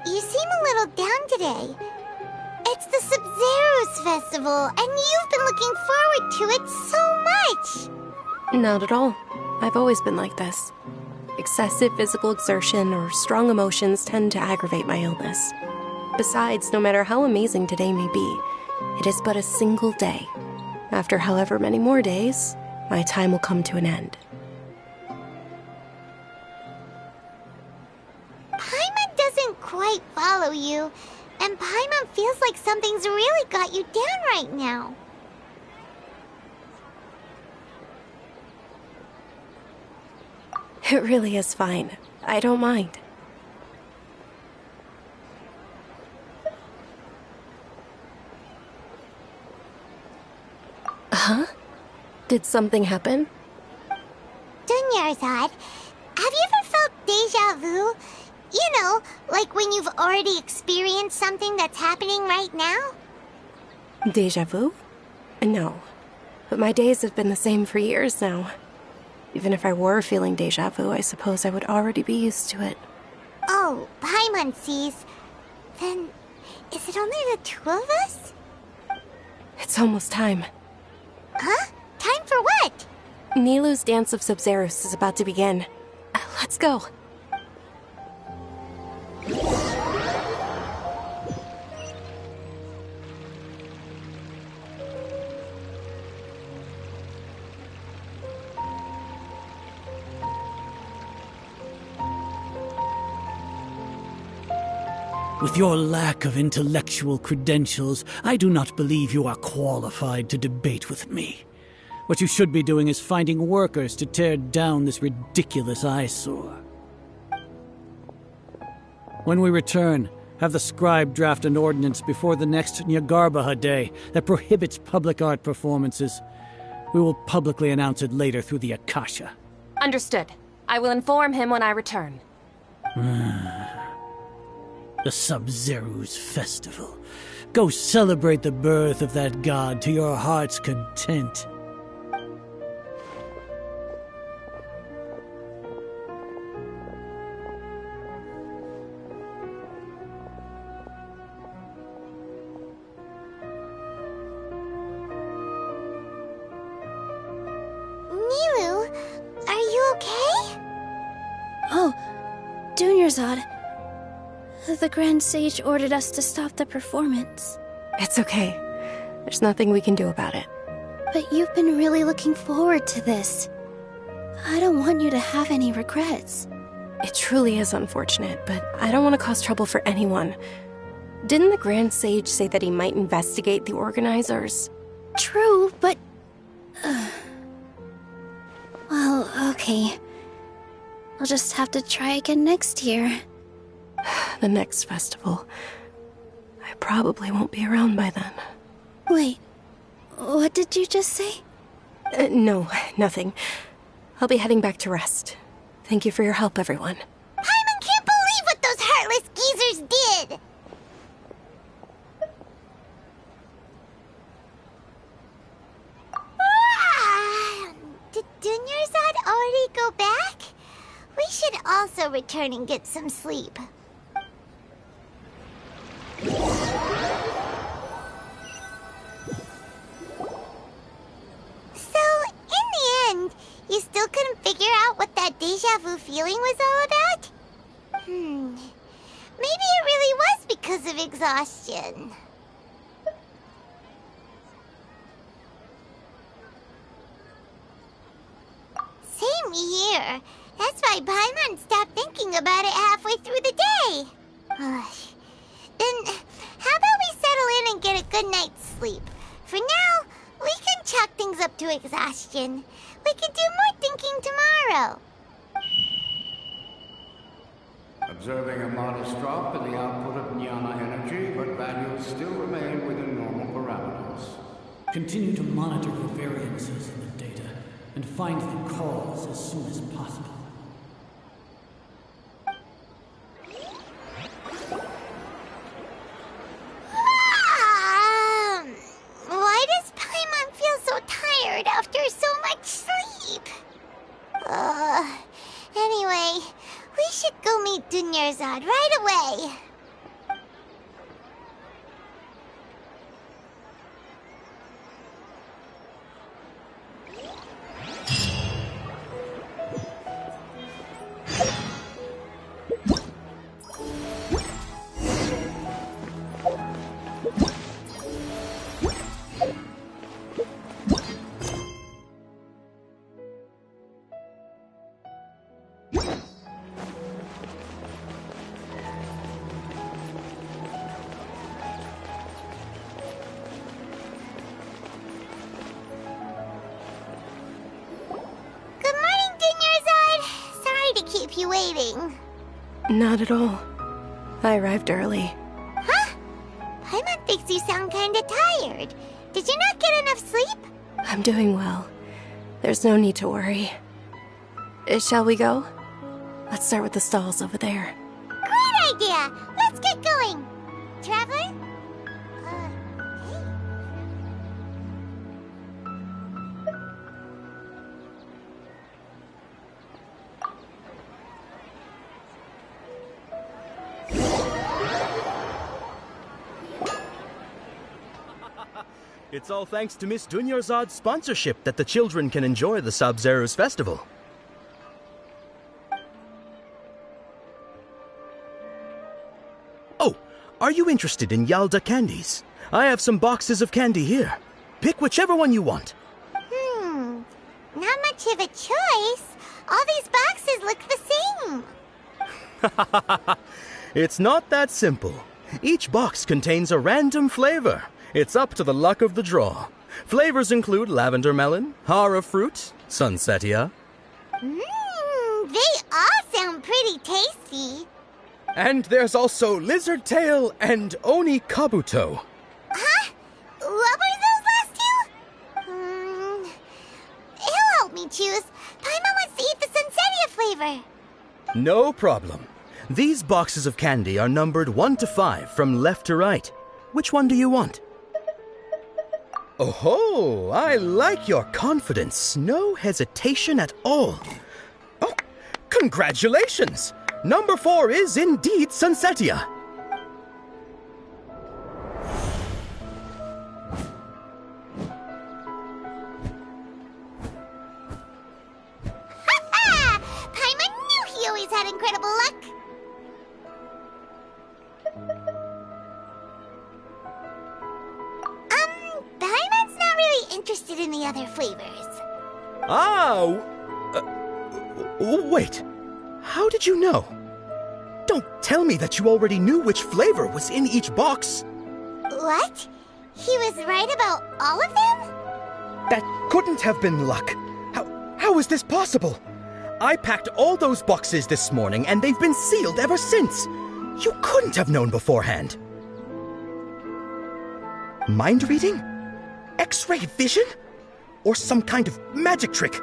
you seem a little down today. It's the Sub-Zero's festival, and you've been looking forward to it so much! Not at all. I've always been like this. Excessive physical exertion or strong emotions tend to aggravate my illness. Besides, no matter how amazing today may be, it is but a single day. After however many more days, my time will come to an end. follow you, and Paimon feels like something's really got you down right now. It really is fine. I don't mind. Huh? Did something happen? Dunyarzad, have you ever felt déjà vu? You know, like when you've already experienced something that's happening right now? Déjà vu? No. But my days have been the same for years now. Even if I were feeling déjà vu, I suppose I would already be used to it. Oh, Paimon sees. Then, is it only the two of us? It's almost time. Huh? Time for what? Nilou's Dance of Sub-Zerus is about to begin. Let's go. With your lack of intellectual credentials, I do not believe you are qualified to debate with me. What you should be doing is finding workers to tear down this ridiculous eyesore. When we return, have the scribe draft an ordinance before the next Nyargarbaha Day that prohibits public art performances. We will publicly announce it later through the Akasha. Understood. I will inform him when I return. The Sub-Zerus Festival. Go celebrate the birth of that god to your heart's content. Nilou, are you okay? Oh, Dunyarzad. The Grand Sage ordered us to stop the performance. It's okay. There's nothing we can do about it. But you've been really looking forward to this. I don't want you to have any regrets. It truly is unfortunate, but I don't want to cause trouble for anyone. Didn't the Grand Sage say that he might investigate the organizers? True, but... Well, okay. I'll just have to try again next year. The next festival. I probably won't be around by then. Wait, what did you just say? No, nothing. I'll be heading back to rest. Thank you for your help, everyone. Paimon can't believe what those heartless geezers did! Did Dunyarzad already go back? We should also return and get some sleep. So, in the end, you still couldn't figure out what that déjà vu feeling was all about? Maybe it really was because of exhaustion. Same here. That's why Paimon stopped thinking about it halfway through the day. Then, how about we settle in and get a good night's sleep? For now, we can chalk things up to exhaustion. We can do more thinking tomorrow. Observing a modest drop in the output of Jnana energy, but values still remain within normal parameters. Continue to monitor for variances in the data and find the cause as soon as possible. Why does Paimon feel so tired after so much sleep? Anyway, we should go meet Dunyarzad right away. waiting. Not at all. I arrived early. Huh? Paimon thinks you sound kinda tired. Did you not get enough sleep? I'm doing well. There's no need to worry. Shall we go? Let's start with the stalls over there. Great idea! Let's get going! Traveler? It's all thanks to Miss Dunyarzad's sponsorship that the children can enjoy the Sub-Zero's festival. Oh, are you interested in Yalda candies? I have some boxes of candy here. Pick whichever one you want. Not much of a choice. All these boxes look the same. It's not that simple. Each box contains a random flavor. It's up to the luck of the draw. Flavors include lavender melon, hara fruit, sunsetia. They all sound pretty tasty. And there's also lizard tail and oni kabuto. Huh? What were those last two? He'll help me choose. Paimon wants to eat the sunsetia flavor. No problem. These boxes of candy are numbered 1 to 5 from left to right. Which one do you want? Oh, I like your confidence. No hesitation at all. Oh, congratulations! Number 4 is indeed Sunsetia. Ha! Paimon knew he always had incredible luck. Paimon's not really interested in the other flavors. Wait. How did you know? Don't tell me that you already knew which flavor was in each box. What? He was right about all of them? That couldn't have been luck. How is this possible? I packed all those boxes this morning and they've been sealed ever since. You couldn't have known beforehand. Mind reading? X-ray vision? Or some kind of magic trick?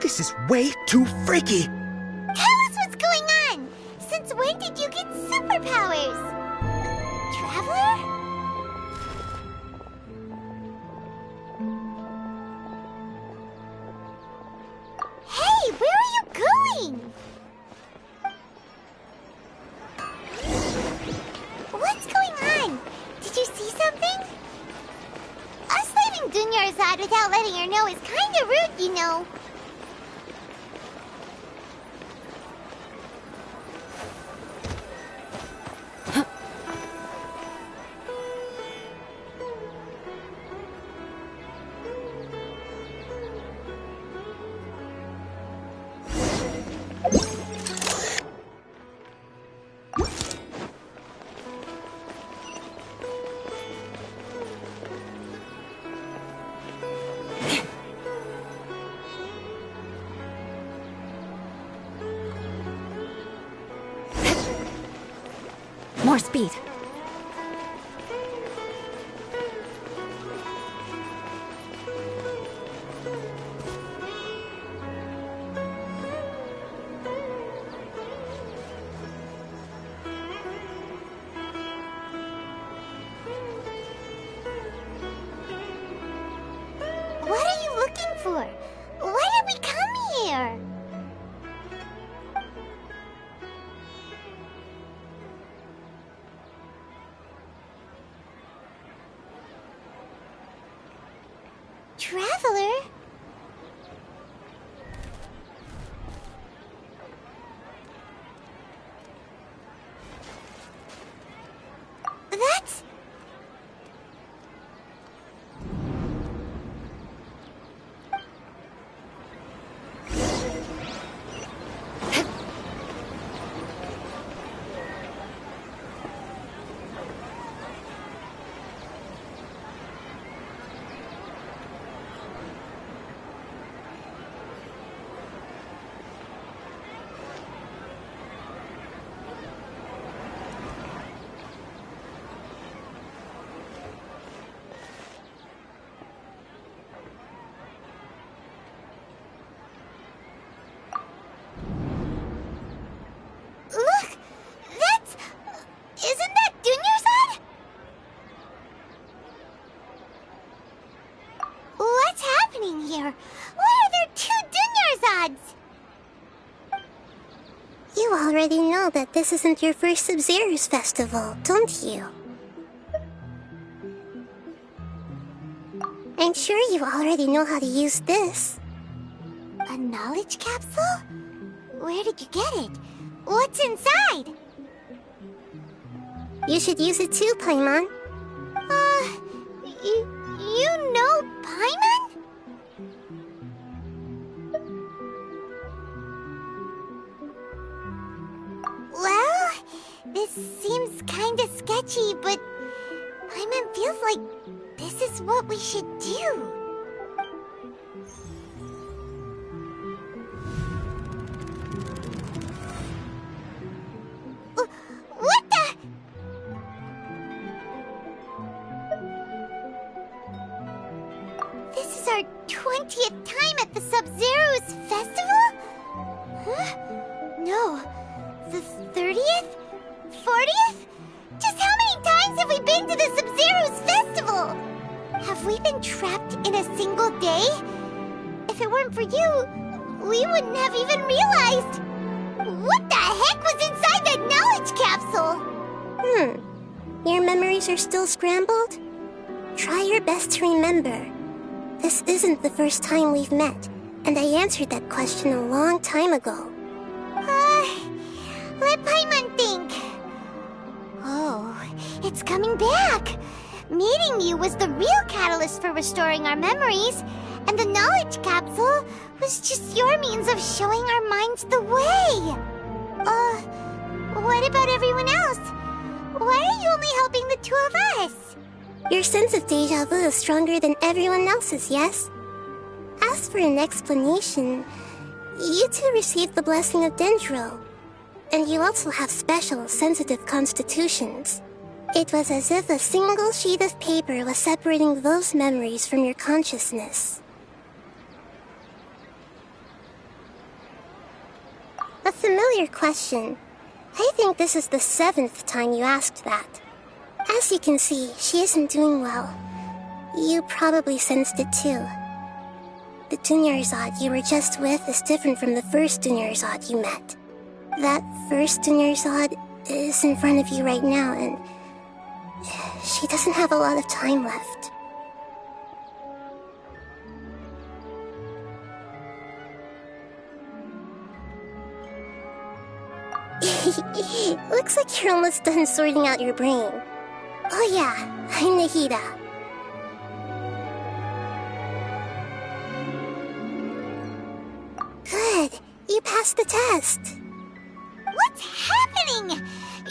This is way too freaky. Tell us what's going on! Since when did you get superpowers? Traveler? Hey, where are you going? What's going on? Did you see something? Us leaving Dunyarzad without letting her know is kinda rude, you know. More speed. What are you looking for? Why did we come here? Traveler? That's... here? Why are there 2 Dunyarzad's? You already know that this isn't your first Sub-Zero's festival, don't you? I'm sure you already know how to use this. A knowledge capsule? Where did you get it? What's inside? You should use it too, Paimon. You know Paimon? Well, this seems kinda sketchy, but Paimon feels like this is what we should do. What the? This is our 20th time at the Sub-Zero's festival? Huh? No. The 30th? 40th? Just how many times have we been to the Sub-Zero's festival? Have we been trapped in a single day? If it weren't for you, we wouldn't have even realized. What the heck was inside that knowledge capsule? Your memories are still scrambled? Try your best to remember. This isn't the first time we've met, and I answered that question a long time ago. Let Paimon think. Oh, it's coming back. Meeting you was the real catalyst for restoring our memories, and the knowledge capsule was just your means of showing our minds the way. What about everyone else? Why are you only helping the 2 of us? Your sense of deja vu is stronger than everyone else's, yes? As for an explanation, you two received the blessing of Dendro, and you also have special, sensitive constitutions. It was as if a single sheet of paper was separating those memories from your consciousness. A familiar question. I think this is the 7th time you asked that. As you can see, she isn't doing well. You probably sensed it too. The Dunyarzad you were just with is different from the first Dunyarzad you met. That first Dunyarzad is in front of you right now, and she doesn't have a lot of time left. Looks like you're almost done sorting out your brain. Oh yeah, I'm Nahida. Good, you passed the test. What's happening?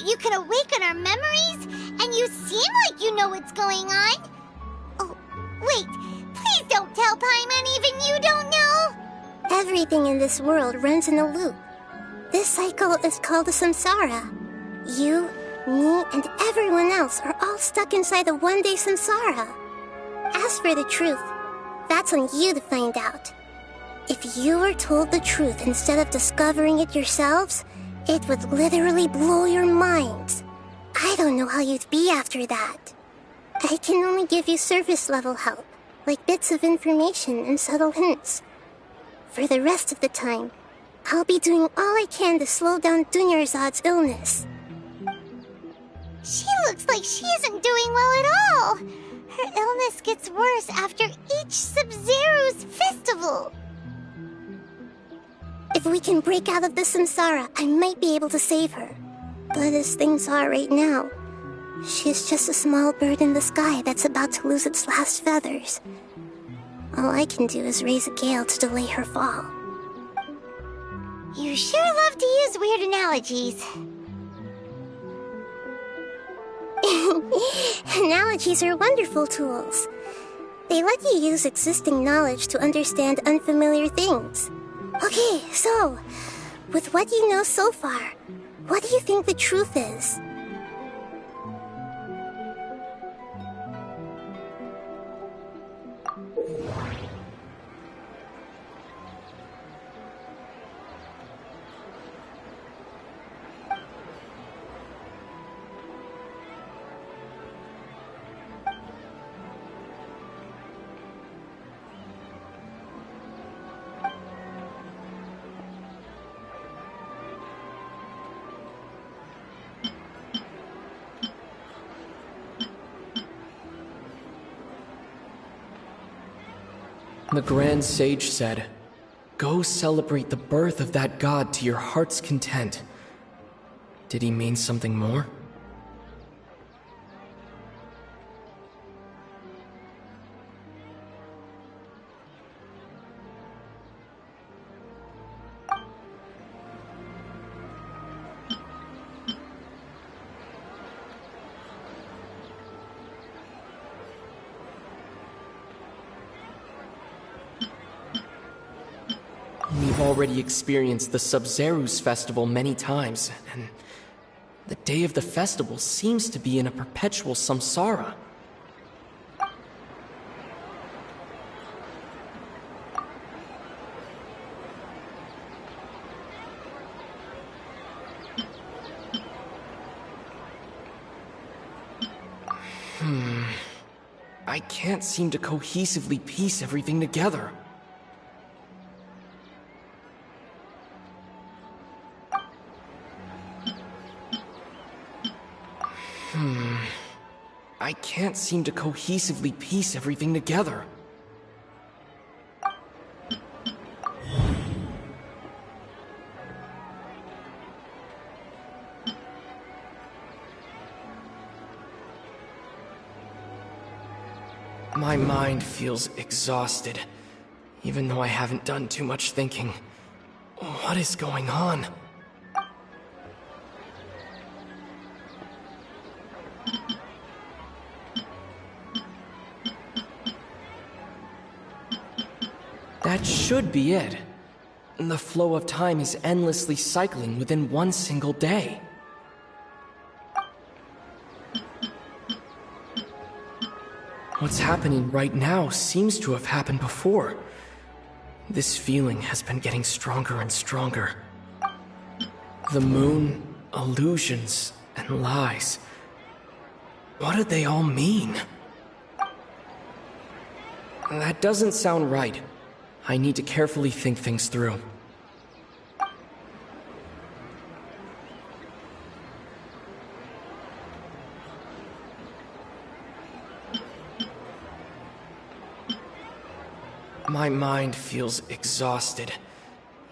You can awaken our memories, and you seem like you know what's going on. Oh, wait, please don't tell Paimon even you don't know. Everything in this world runs in a loop. This cycle is called the samsara. You, me, and everyone else are all stuck inside the one-day samsara. As for the truth, that's on you to find out. If you were told the truth instead of discovering it yourselves, it would literally blow your minds. I don't know how you'd be after that. I can only give you surface-level help, like bits of information and subtle hints. For the rest of the time, I'll be doing all I can to slow down Dunyarzad's illness. She looks like she isn't doing well at all. Her illness gets worse after each Sub-Zero's festival. If we can break out of the samsara, I might be able to save her. But as things are right now, she's just a small bird in the sky that's about to lose its last feathers. All I can do is raise a gale to delay her fall. You sure love to use weird analogies. Analogies are wonderful tools. They let you use existing knowledge to understand unfamiliar things. Okay, so, with what you know so far, what do you think the truth is? The Grand Sage said, "Go celebrate the birth of that god to your heart's content." Did he mean something more? We've already experienced the Sub-Zerus festival many times, and the day of the festival seems to be in a perpetual samsara. I can't seem to cohesively piece everything together. I can't seem to cohesively piece everything together. My mind feels exhausted, even though I haven't done too much thinking. What is going on? That should be it. The flow of time is endlessly cycling within one single day. What's happening right now seems to have happened before. This feeling has been getting stronger and stronger. The moon, illusions, and lies. What do they all mean? That doesn't sound right. I need to carefully think things through. My mind feels exhausted,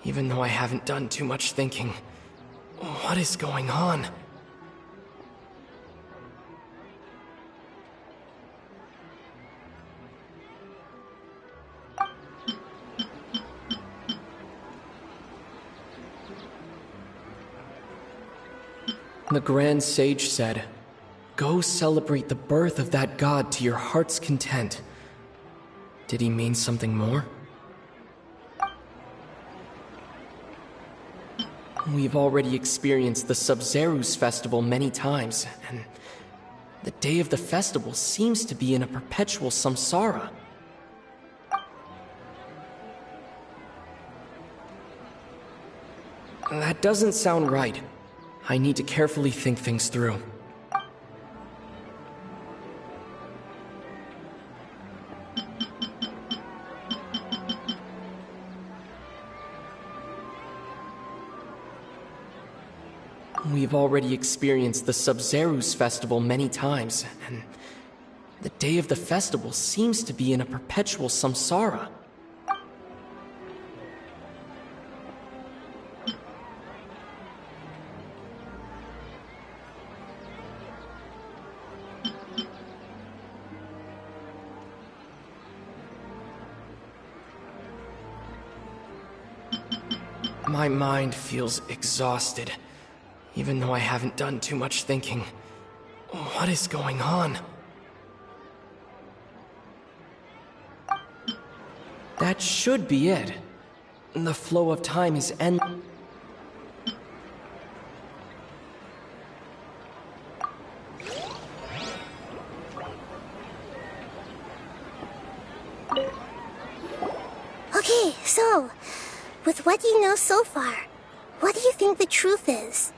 even though I haven't done too much thinking. What is going on? The Grand Sage said, "Go celebrate the birth of that god to your heart's content." Did he mean something more? We've already experienced the Sub-Zerus festival many times, and the day of the festival seems to be in a perpetual samsara. That doesn't sound right. I need to carefully think things through. We've already experienced the Sub-Zerus festival many times, and the day of the festival seems to be in a perpetual samsara. My mind feels exhausted, even though I haven't done too much thinking. What is going on? That should be it. The flow of time is endless. Okay, so, with what you know so far, what do you think the truth is?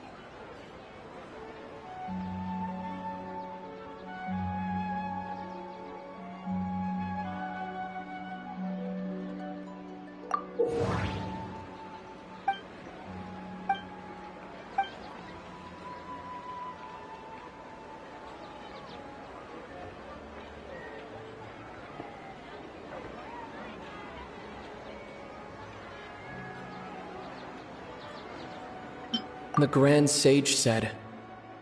The Grand Sage said,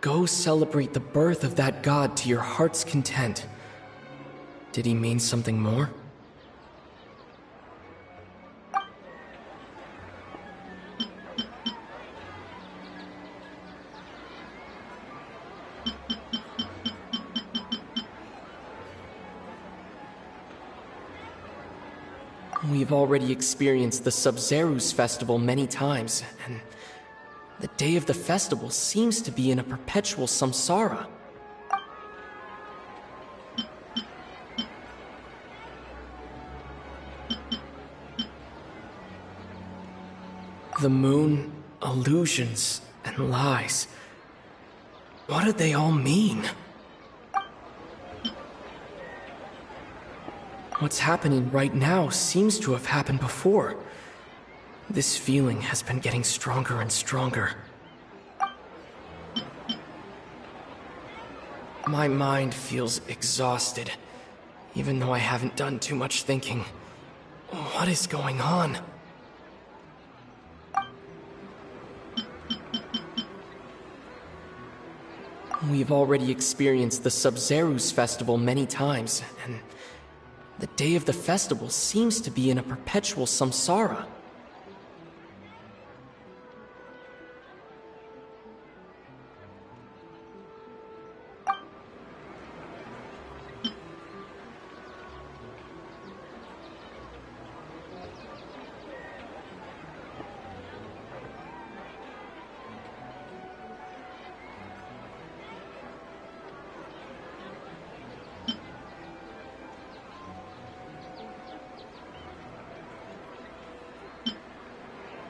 "Go celebrate the birth of that god to your heart's content." Did he mean something more? We've already experienced the Sub-Zerus festival many times, and the day of the festival seems to be in a perpetual samsara. The moon, illusions, and lies. What do they all mean? What's happening right now seems to have happened before. This feeling has been getting stronger and stronger. My mind feels exhausted, even though I haven't done too much thinking. What is going on? We've already experienced the Sub-Zerus festival many times, and the day of the festival seems to be in a perpetual samsara.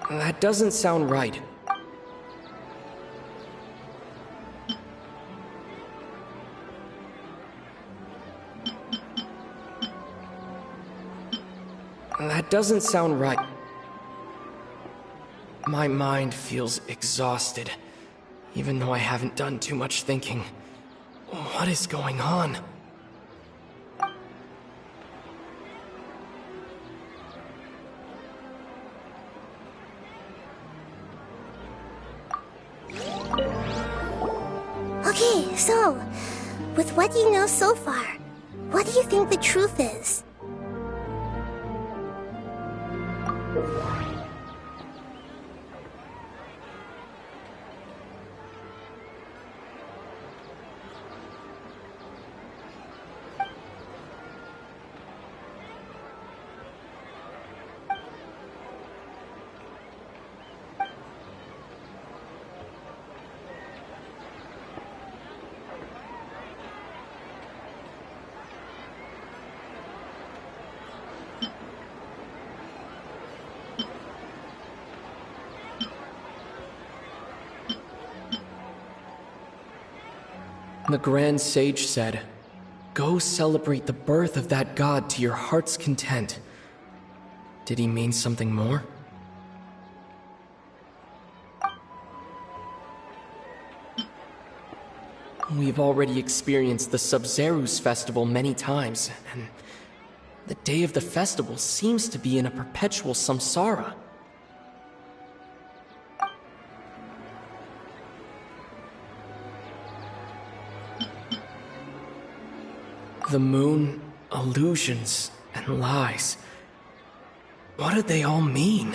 That doesn't sound right. That doesn't sound right. My mind feels exhausted, even though I haven't done too much thinking. What is going on? Okay, so, with what you know so far, what do you think the truth is? The Grand Sage said, "Go celebrate the birth of that god to your heart's content." Did he mean something more? We've already experienced the Sub-Zerus festival many times, and the day of the festival seems to be in a perpetual samsara. The moon, illusions, and lies. What do they all mean?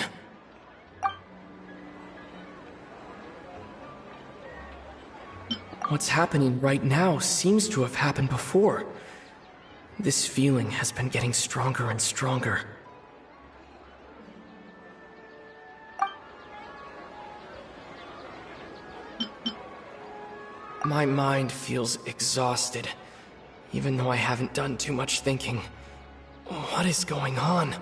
What's happening right now seems to have happened before. This feeling has been getting stronger and stronger. My mind feels exhausted, even though I haven't done too much thinking. What is going on?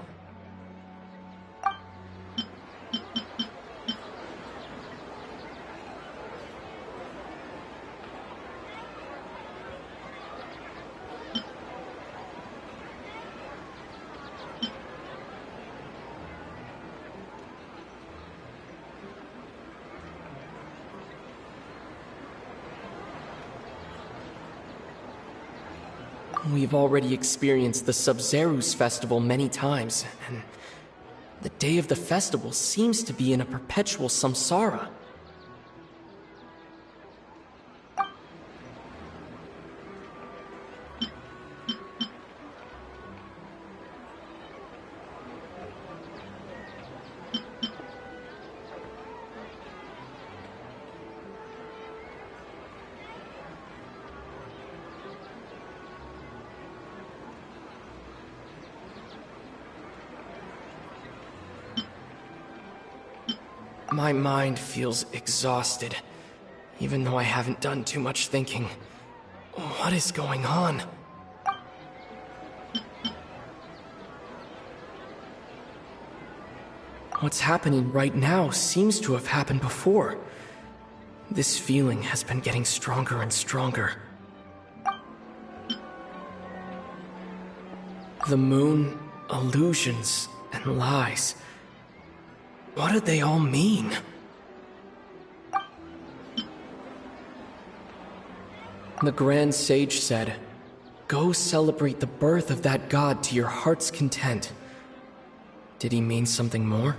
We've already experienced the Sub-Zerus festival many times, and the day of the festival seems to be in a perpetual samsara. My mind feels exhausted, even though I haven't done too much thinking. What is going on? What's happening right now seems to have happened before. This feeling has been getting stronger and stronger. The moon, illusions, and lies. What do they all mean? The Grand Sage said, "Go celebrate the birth of that god to your heart's content." Did he mean something more?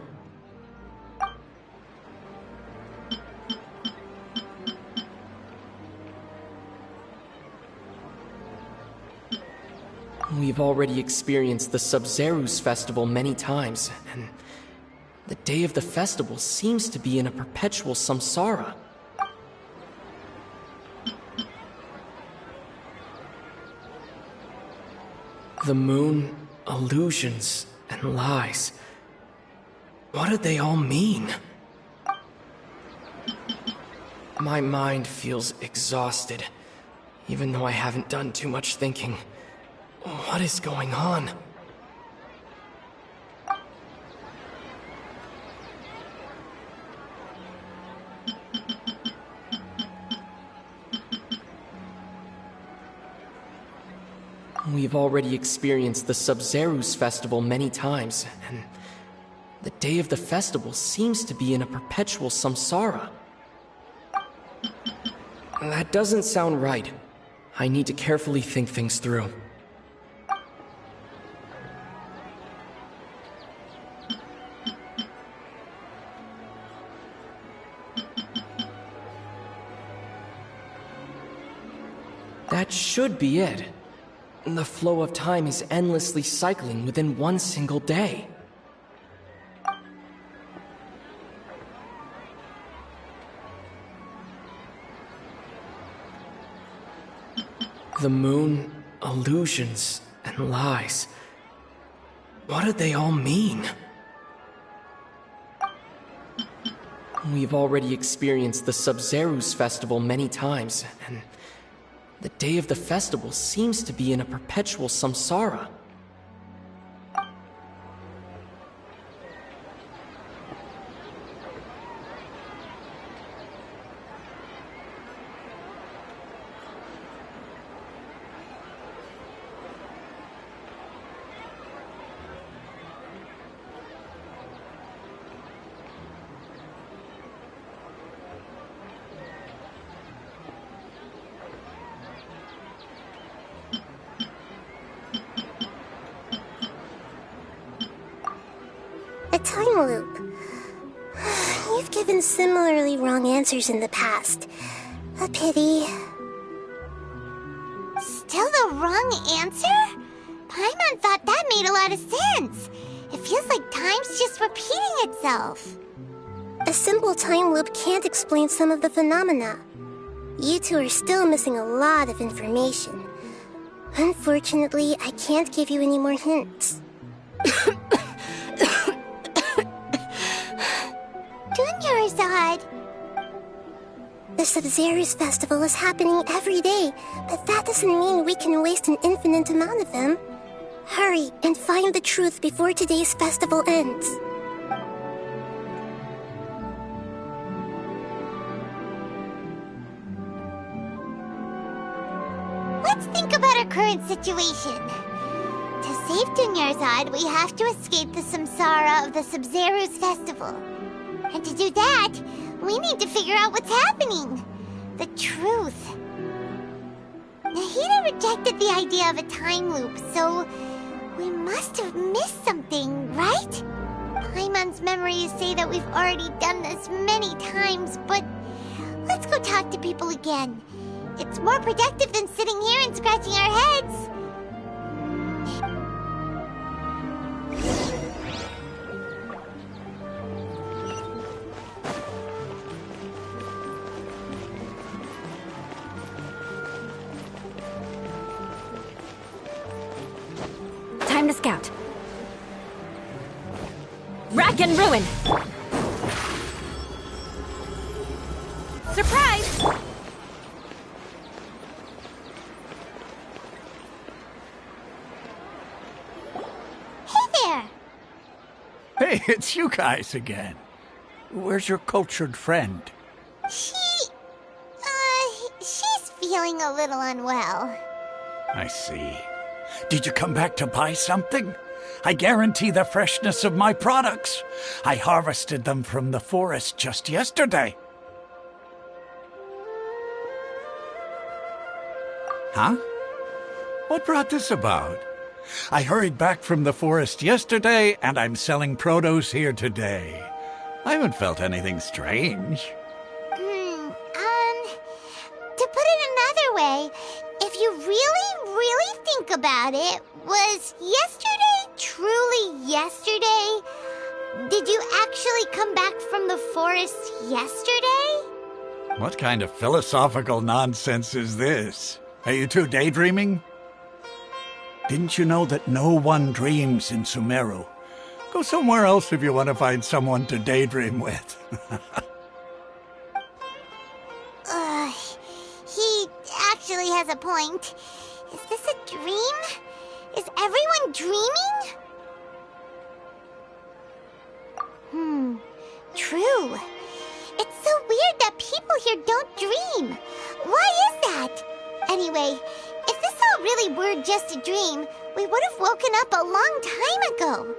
We've already experienced the Sub-Zeru's festival many times, and the day of the festival seems to be in a perpetual samsara. The moon, illusions, and lies. What do they all mean? My mind feels exhausted, even though I haven't done too much thinking. What is going on? We've already experienced the Sub-Zeru's festival many times, and the day of the festival seems to be in a perpetual samsara. That doesn't sound right. I need to carefully think things through. That should be it. The flow of time is endlessly cycling within one single day. The moon, illusions, and lies. What do they all mean? We've already experienced the Sub-Zeru's festival many times, and the day of the festival seems to be in a perpetual samsara. A time loop. You've given similarly wrong answers in the past. A pity. Still the wrong answer? Paimon thought that made a lot of sense. It feels like time's just repeating itself. A simple time loop can't explain some of the phenomena. You two are still missing a lot of information. Unfortunately, I can't give you any more hints. Dunyarzad! The Sub-Zeru's festival is happening every day, but that doesn't mean we can waste an infinite amount of them. Hurry and find the truth before today's festival ends. Let's think about our current situation. To save Dunyarzad, we have to escape the samsara of the Sub-Zeru's festival. And to do that, we need to figure out what's happening. The truth. Nahida rejected the idea of a time loop, so we must have missed something, right? Paimon's memories say that we've already done this many times, but let's go talk to people again. It's more productive than sitting here and scratching our heads. Time to scout. Rack and ruin! Surprise! Hey there! Hey, it's you guys again. Where's your cultured friend? She's feeling a little unwell. I see. Did you come back to buy something? I guarantee the freshness of my products. I harvested them from the forest just yesterday. Huh? What brought this about? I hurried back from the forest yesterday, and I'm selling produce here today. I haven't felt anything strange. To put it another way, if you really think about it, was yesterday truly yesterday? Did you actually come back from the forest yesterday? What kind of philosophical nonsense is this? Are you two daydreaming? Didn't you know that no one dreams in Sumeru? Go somewhere else if you want to find someone to daydream with. He actually has a point. Is this a dream? Is everyone dreaming? True. It's so weird that people here don't dream. Why is that? Anyway, if this all really were just a dream, we would have woken up a long time ago.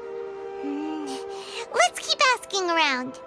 Let's keep asking around.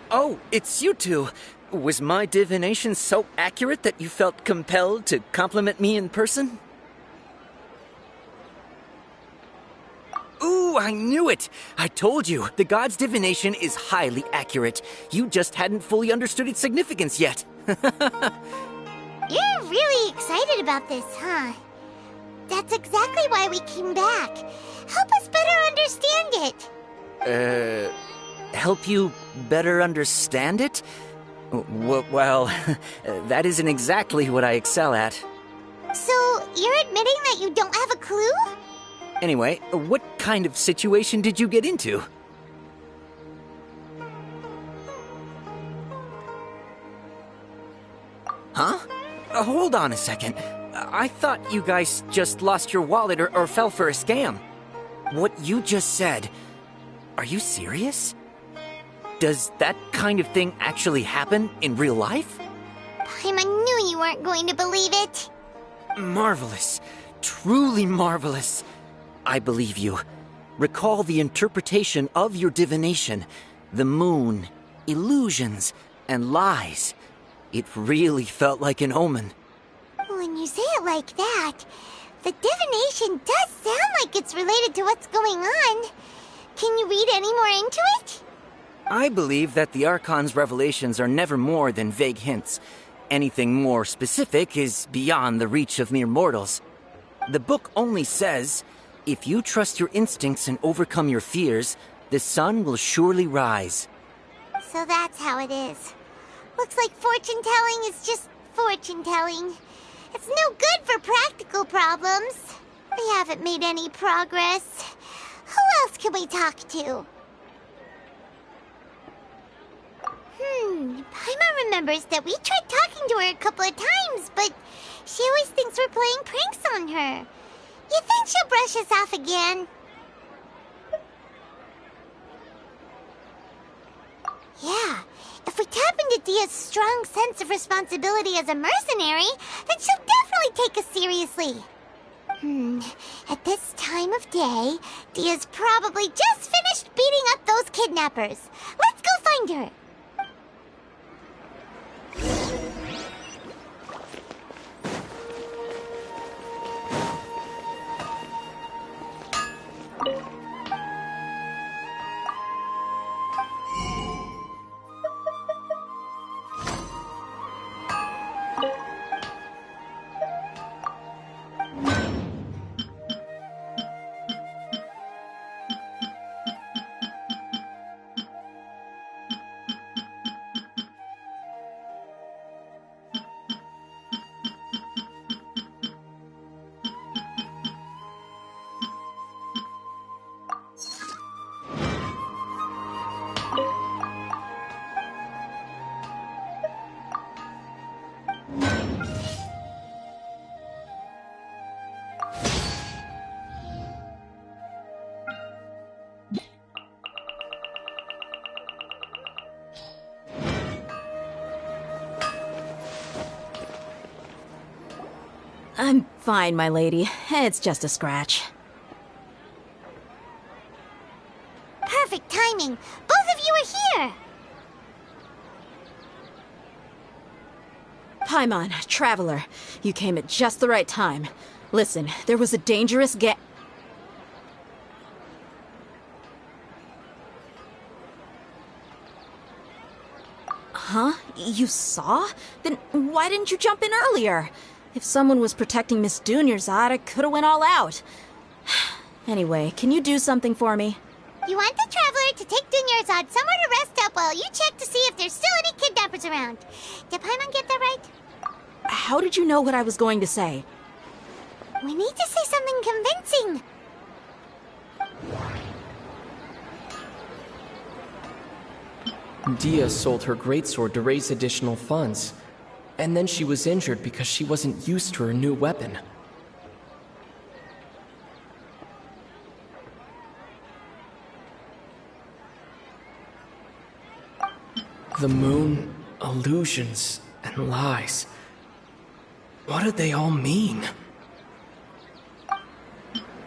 Oh, it's you two. Was my divination so accurate that you felt compelled to compliment me in person? Ooh, I knew it! I told you, the god's divination is highly accurate. You just hadn't fully understood its significance yet. You're really excited about this, huh? That's exactly why we came back. Help us better understand it. Help you better understand it? Well, that isn't exactly what I excel at. So, you're admitting that you don't have a clue? Anyway, what kind of situation did you get into? Huh? Hold on a second. I thought you guys just lost your wallet or fell for a scam. What you just said, are you serious? Does that kind of thing actually happen in real life? Paimon knew you weren't going to believe it. Marvelous. Truly marvelous. I believe you. Recall the interpretation of your divination. The moon, illusions, and lies. It really felt like an omen. When you say it like that, the divination does sound like it's related to what's going on. Can you read any more into it? I believe that the Archon's revelations are never more than vague hints. Anything more specific is beyond the reach of mere mortals. The book only says, if you trust your instincts and overcome your fears, the sun will surely rise. So that's how it is. Looks like fortune-telling is just fortune-telling. It's no good for practical problems. We haven't made any progress. Who else can we talk to? Paimon remembers that we tried talking to her a couple of times, but she always thinks we're playing pranks on her. You think she'll brush us off again? Yeah, if we tap into Dia's strong sense of responsibility as a mercenary, then she'll definitely take us seriously. At this time of day, Dia's probably just finished beating up those kidnappers. Let's go find her. I'm fine, my lady. It's just a scratch. Perfect timing. Both of you are here. Paimon, Traveler, you came at just the right time. Listen, there was a dangerous Huh? You saw? Then why didn't you jump in earlier? If someone was protecting Miss Dunyarzad, I could have went all out. Anyway, can you do something for me? You want the Traveler to take Dunyarzad somewhere to rest up while you check to see if there's still any kidnappers around. Did Paimon get that right? How did you know what I was going to say? We need to say something convincing. Dia sold her greatsword to raise additional funds. And then she was injured because she wasn't used to her new weapon. The moon, illusions, and lies. What do they all mean?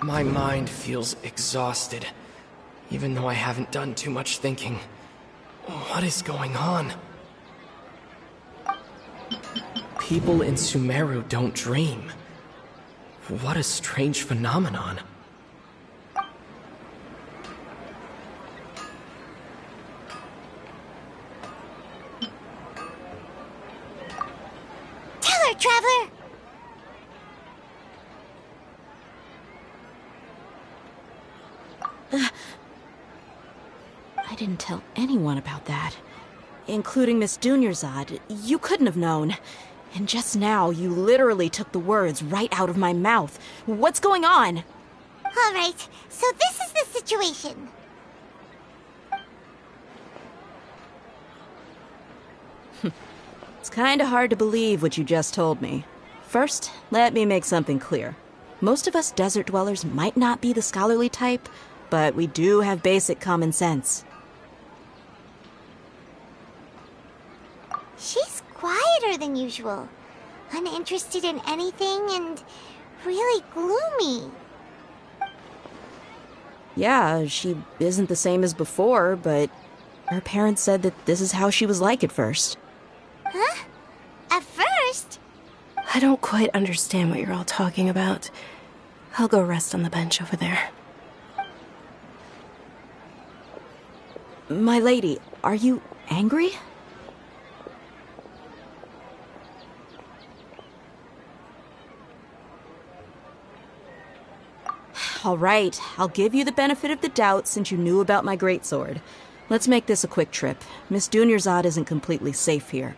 My mind feels exhausted, even though I haven't done too much thinking. What is going on? People in Sumeru don't dream. What a strange phenomenon. Tell her, Traveler! I didn't tell anyone about that. Including Miss Dunyarzad. You couldn't have known. And just now, you literally took the words right out of my mouth. What's going on? All right, so this is the situation. It's kinda hard to believe what you just told me. First, let me make something clear. Most of us desert dwellers might not be the scholarly type, but we do have basic common sense. She's quieter than usual. Uninterested in anything and really gloomy. Yeah, she isn't the same as before, but her parents said that this is how she was like at first. Huh? At first? I don't quite understand what you're all talking about. I'll go rest on the bench over there. My lady, are you angry? All right, I'll give you the benefit of the doubt since you knew about my greatsword. Let's make this a quick trip. Miss Dunyarzad isn't completely safe here.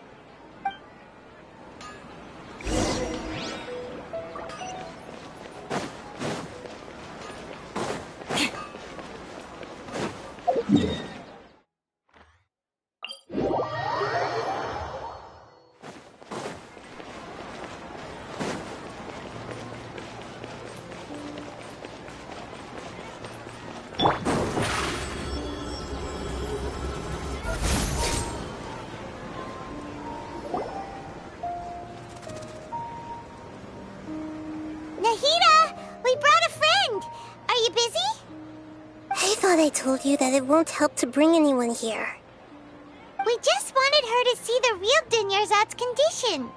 Nahida! We brought a friend! Are you busy? I thought I told you that it won't help to bring anyone here. We just wanted her to see the real Dunyarzad's condition.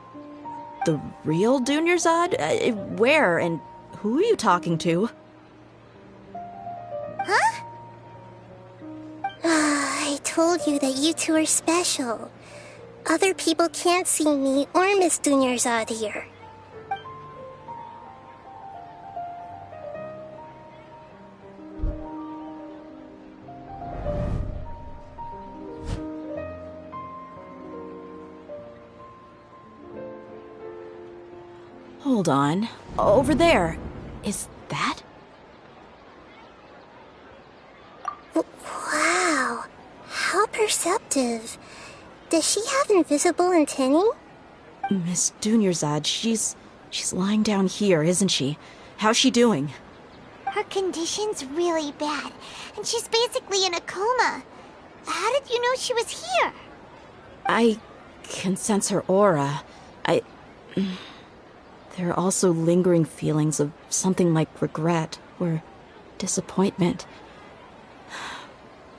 The real Dunyarzad? Where and who are you talking to? Huh? I told you that you two are special. Other people can't see me or Miss Dunyarzad here. Hold on. Over there. Is that? Wow. How perceptive. Does she have invisible antennae? Miss Dunyarzad, she's lying down here, isn't she? How's she doing? Her condition's really bad, and she's basically in a coma. How did you know she was here? I can sense her aura. There are also lingering feelings of something like regret or disappointment.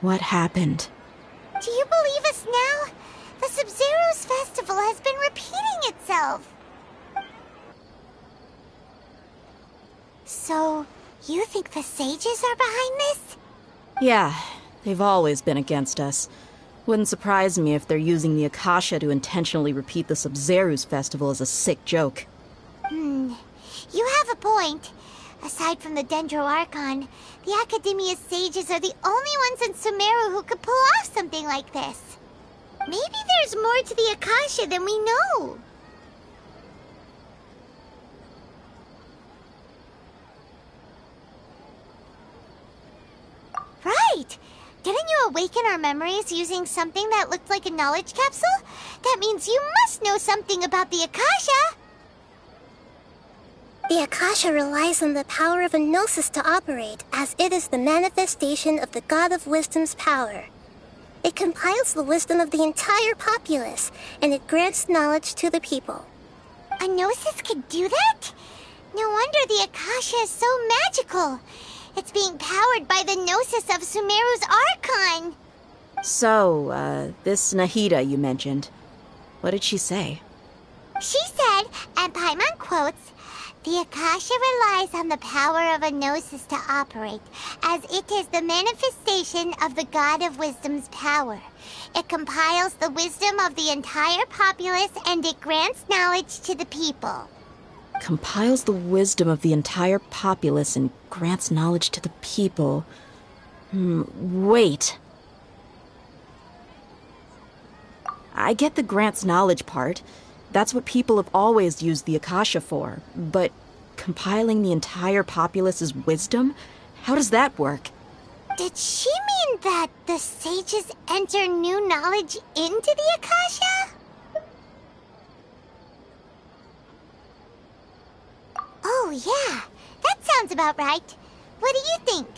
What happened? Do you believe us now? The Sub-Zero's festival has been repeating itself. So, you think the sages are behind this? Yeah, they've always been against us. Wouldn't surprise me if they're using the Akasha to intentionally repeat the Sub-Zero's festival as a sick joke. You have a point. Aside from the Dendro Archon, The Academia's sages are the only ones in Sumeru who could pull off something like this. Maybe there's more to the Akasha than we know. Right! Didn't you awaken our memories using something that looked like a knowledge capsule? That means you must know something about the Akasha! The Akasha relies on the power of a gnosis to operate, as it is the manifestation of the God of Wisdom's power. It compiles the wisdom of the entire populace, and it grants knowledge to the people. A gnosis could do that? No wonder the Akasha is so magical. It's being powered by the gnosis of Sumeru's Archon. So, this Nahida you mentioned, what did she say? She said, and Paimon quotes, "The Akasha relies on the power of a gnosis to operate, as it is the manifestation of the God of Wisdom's power. It compiles the wisdom of the entire populace, and it grants knowledge to the people." Compiles the wisdom of the entire populace and grants knowledge to the people. Wait. I get the grants knowledge part. That's what people have always used the Akasha for. But compiling the entire populace's wisdom? How does that work? Did she mean that the sages enter new knowledge into the Akasha? Oh, yeah. That sounds about right. What do you think?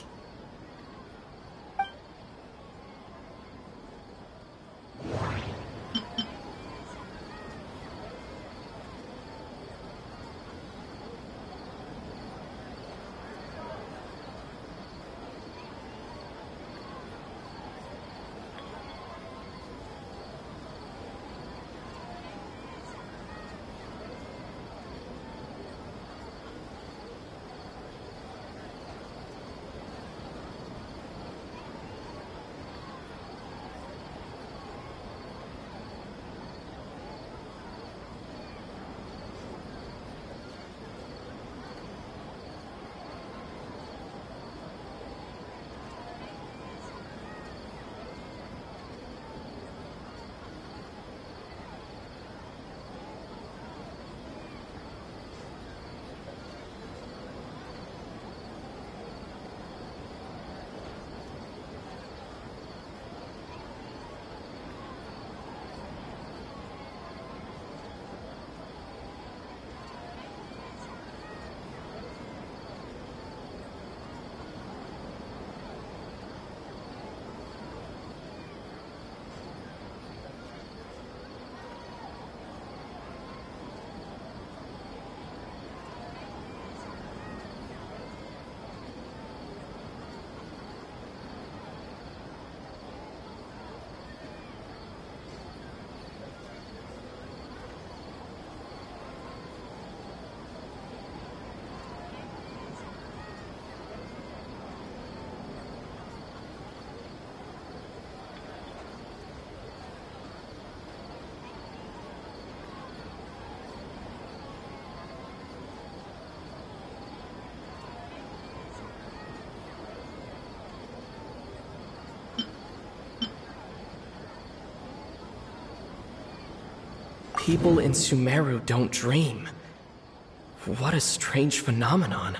People in Sumeru don't dream. What a strange phenomenon.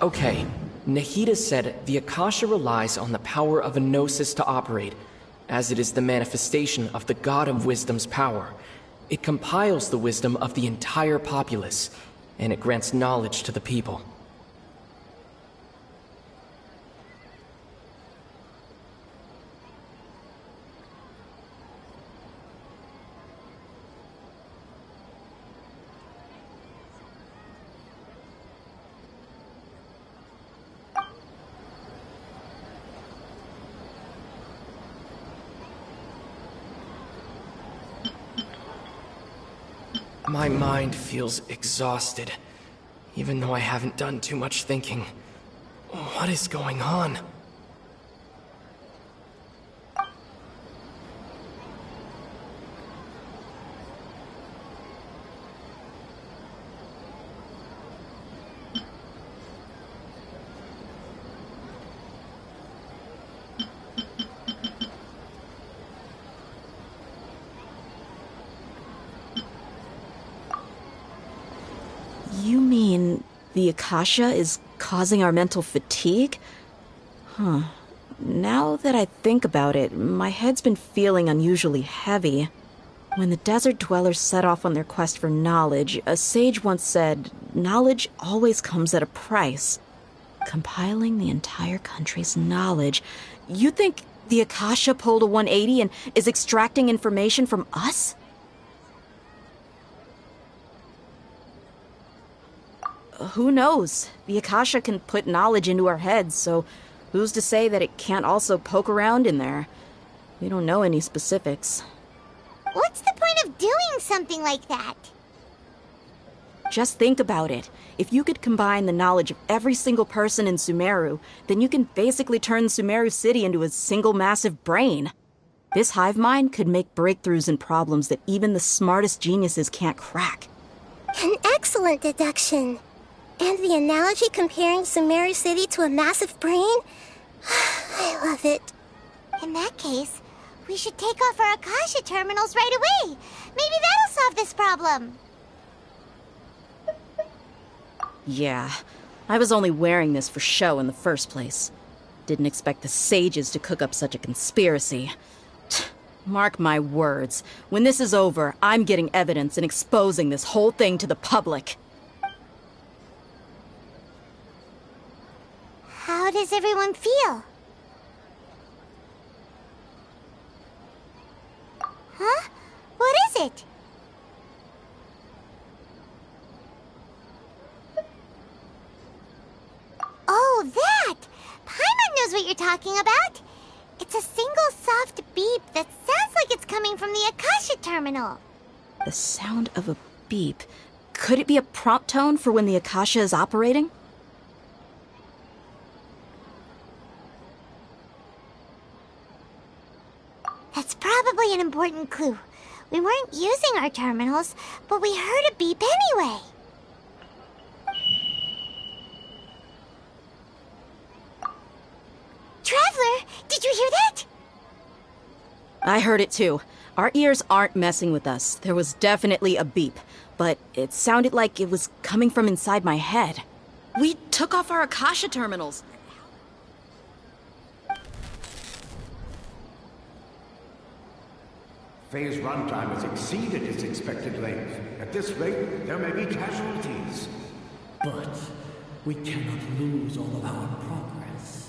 Okay, Nahida said the Akasha relies on the power of a gnosis to operate, as it is the manifestation of the God of Wisdom's power. It compiles the wisdom of the entire populace, and it grants knowledge to the people. My mind feels exhausted, even though I haven't done too much thinking. What is going on? The Akasha is causing our mental fatigue? Huh. Now that I think about it, my head's been feeling unusually heavy. When the desert dwellers set off on their quest for knowledge, a sage once said, knowledge always comes at a price. Compiling the entire country's knowledge. You think the Akasha pulled a 180 and is extracting information from us? Who knows? The Akasha can put knowledge into our heads, so who's to say that it can't also poke around in there? We don't know any specifics. What's the point of doing something like that? Just think about it. If you could combine the knowledge of every single person in Sumeru, then you can basically turn Sumeru City into a single massive brain. This hive mind could make breakthroughs in problems that even the smartest geniuses can't crack. An excellent deduction. And the analogy comparing Sumeru City to a massive brain? I love it. In that case, we should take off our Akasha terminals right away. Maybe that'll solve this problem. Yeah, I was only wearing this for show in the first place. Didn't expect the sages to cook up such a conspiracy. Mark my words, when this is over, I'm getting evidence and exposing this whole thing to the public. How does everyone feel? Huh? What is it? Oh, that! Paimon knows what you're talking about. It's a single soft beep that sounds like it's coming from the Akasha terminal. The sound of a beep. Could it be a prompt tone for when the Akasha is operating? That's probably an important clue. We weren't using our terminals, but we heard a beep anyway. Traveler, did you hear that? I heard it too. Our ears aren't messing with us. There was definitely a beep, but it sounded like it was coming from inside my head. We took off our Akasha terminals. Phase runtime has exceeded its expected length. At this rate, there may be casualties. But we cannot lose all of our progress.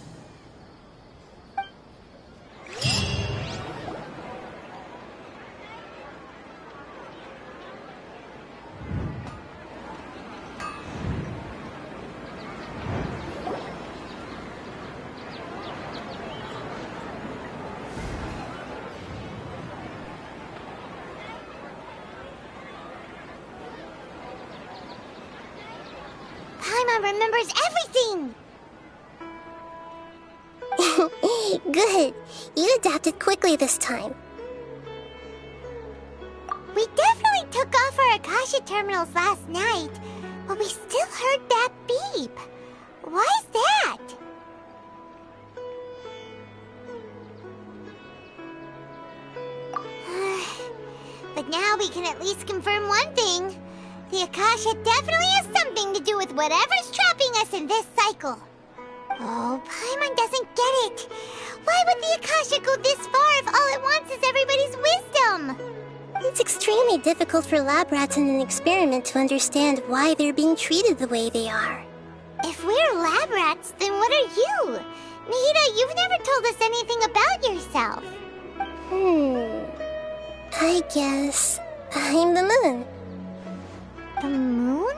Remembers everything! Good. You adapted quickly this time. We definitely took off our Akasha terminals last night, but we still heard that beep. Why is that? But now we can at least confirm one thing. The Akasha definitely has something to do with whatever's trapping us in this cycle. Oh, Paimon doesn't get it. Why would the Akasha go this far if all it wants is everybody's wisdom? It's extremely difficult for lab rats in an experiment to understand why they're being treated the way they are. If we're lab rats, then what are you? Nahida, you've never told us anything about yourself. I guess I'm the moon. The moon?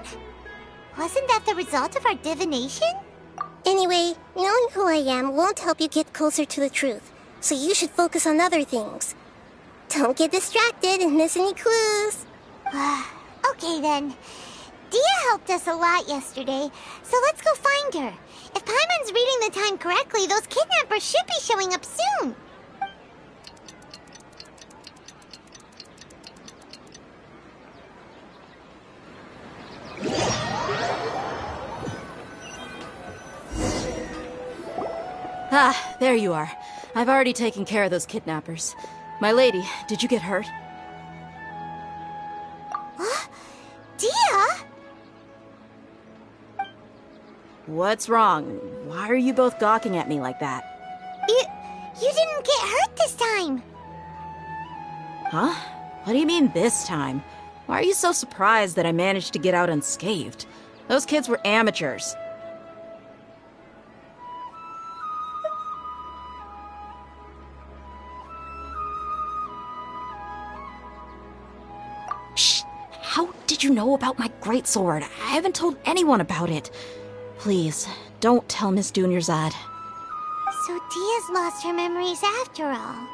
Wasn't that the result of our divination? Anyway, knowing who I am won't help you get closer to the truth, so you should focus on other things. Don't get distracted and miss any clues. Okay then. Dia helped us a lot yesterday, so let's go find her. If Paimon's reading the time correctly, those kidnappers should be showing up soon. Ah, there you are. I've already taken care of those kidnappers. My lady, did you get hurt? Dia? What's wrong? Why are you both gawking at me like that? You didn't get hurt this time. Huh? What do you mean this time? Why are you so surprised that I managed to get out unscathed? Those kids were amateurs. Shh! How did you know about my greatsword? I haven't told anyone about it. Please, don't tell Miss Dunyarzad. So Dia's lost her memories after all.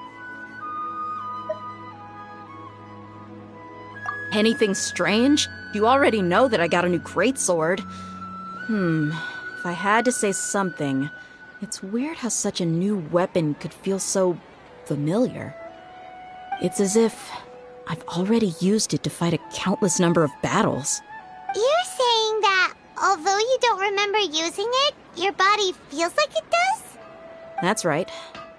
Anything strange? You already know that I got a new greatsword. If I had to say something, it's weird how such a new weapon could feel so familiar. It's as if I've already used it to fight a countless number of battles. You're saying that although you don't remember using it, your body feels like it does? That's right.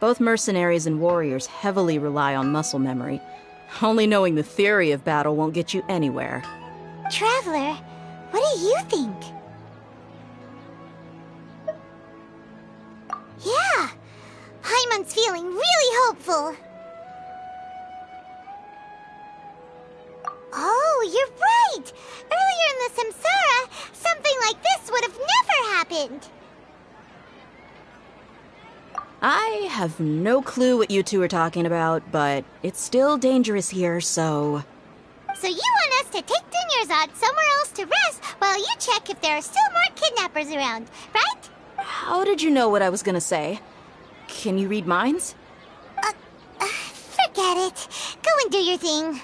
Both mercenaries and warriors heavily rely on muscle memory. Only knowing the theory of battle won't get you anywhere. Traveler, what do you think? Yeah, Paimon's feeling really hopeful. Oh, you're right! Earlier in the Samsara, something like this would have never happened. I have no clue what you two are talking about, but it's still dangerous here, so... So you want us to take Dunyarzad somewhere else to rest while you check if there are still more kidnappers around, right? How did you know what I was gonna say? Can you read minds? Forget it. Go and do your thing.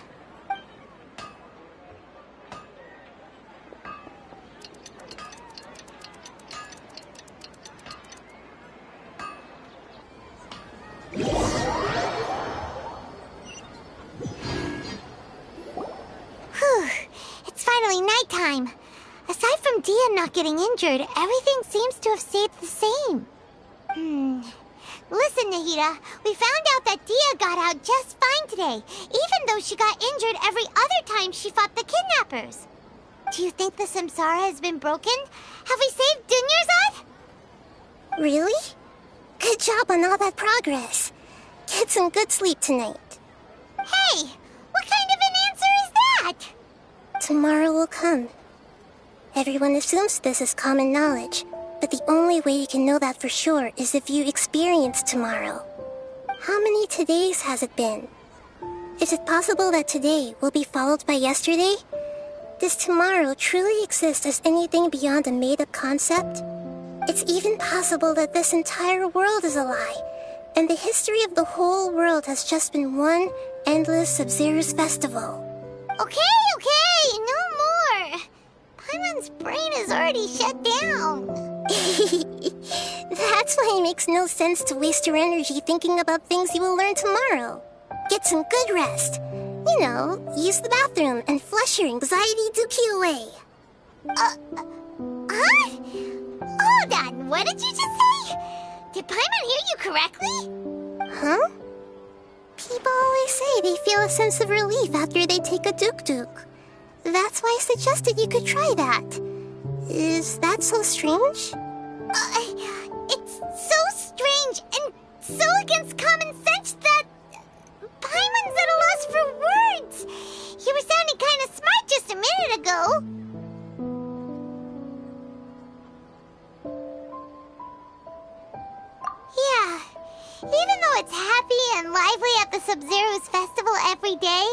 Whew, it's finally nighttime. Aside from Dia not getting injured, everything seems to have stayed the same. Listen, Nahida, we found out that Dia got out just fine today, even though she got injured every other time she fought the kidnappers. Do you think the Samsara has been broken? Have we saved Dunyarzad? Really? Good job on all that progress. Get some good sleep tonight. Hey, what kind of an answer is that? Tomorrow will come. Everyone assumes this is common knowledge, but the only way you can know that for sure is if you experience tomorrow. How many todays has it been? Is it possible that today will be followed by yesterday? Does tomorrow truly exist as anything beyond a made-up concept? It's even possible that this entire world is a lie, and the history of the whole world has just been one endless Sub-Zero's festival. Okay, no more. Paimon's brain is already shut down. That's why it makes no sense to waste your energy thinking about things you will learn tomorrow. Get some good rest. You know, use the bathroom and flush your anxiety dookie away. Huh? Hold on, what did you just say? Did Paimon hear you correctly? Huh? People always say they feel a sense of relief after they take a duk-duk. That's why I suggested you could try that. Is that so strange? It's so strange and so against common sense that Paimon's at a loss for words. You were sounding kind of smart just a minute ago. Yeah, even though it's happy and lively at the Sub-Zero's festival every day,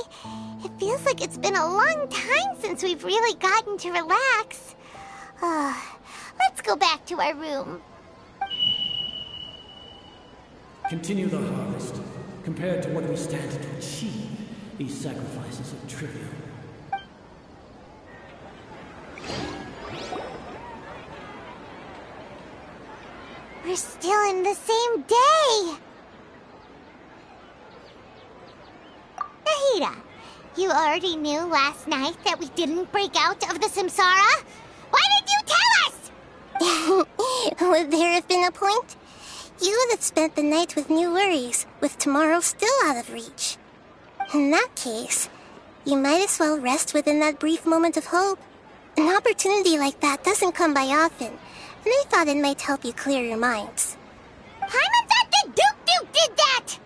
it feels like it's been a long time since we've really gotten to relax. Let's go back to our room. Continue the harvest. Compared to what we stand to achieve, these sacrifices are trivial. We're still in the same day! Nahida, you already knew last night that we didn't break out of the Samsara? Why did you tell us? Would there have been a point? You would have spent the night with new worries, with tomorrow still out of reach. In that case, you might as well rest within that brief moment of hope. An opportunity like that doesn't come by often, and I thought it might help you clear your minds. Paimon thought the Duke did that!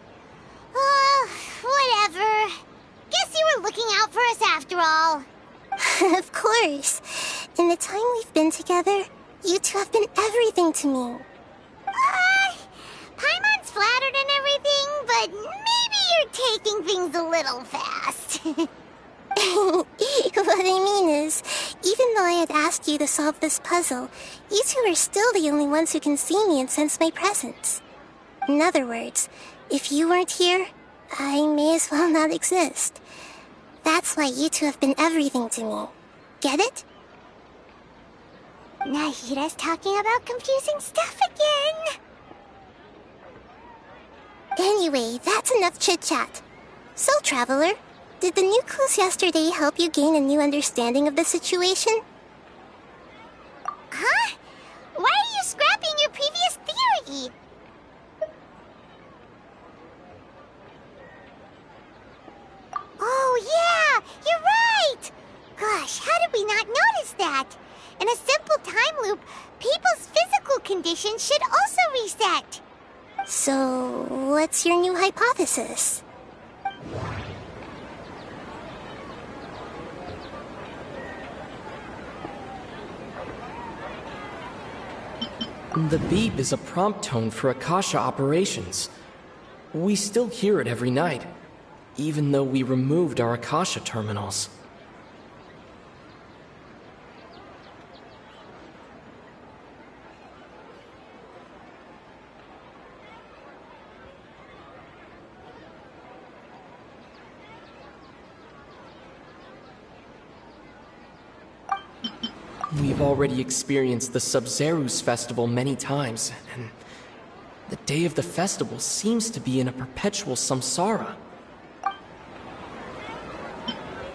Whatever. Guess you were looking out for us after all. Of course. In the time we've been together, you two have been everything to me. Paimon's flattered and everything, but maybe you're taking things a little fast. What I mean is, even though I had asked you to solve this puzzle, you two are still the only ones who can see me and sense my presence. In other words, if you weren't here, I may as well not exist. That's why you two have been everything to me. Get it? Nahida's talking about confusing stuff again. Anyway, that's enough chit-chat. So, Traveler, did the new clues yesterday help you gain a new understanding of the situation? Huh? Why are you scrapping your previous theory? Oh yeah, you're right! Gosh, how did we not notice that? In a simple time loop, people's physical conditions should also reset. So, what's your new hypothesis? The beep is a prompt tone for Akasha operations. We still hear it every night, even though we removed our Akasha terminals. We've already experienced the Sub-Zerus festival many times, and the day of the festival seems to be in a perpetual samsara.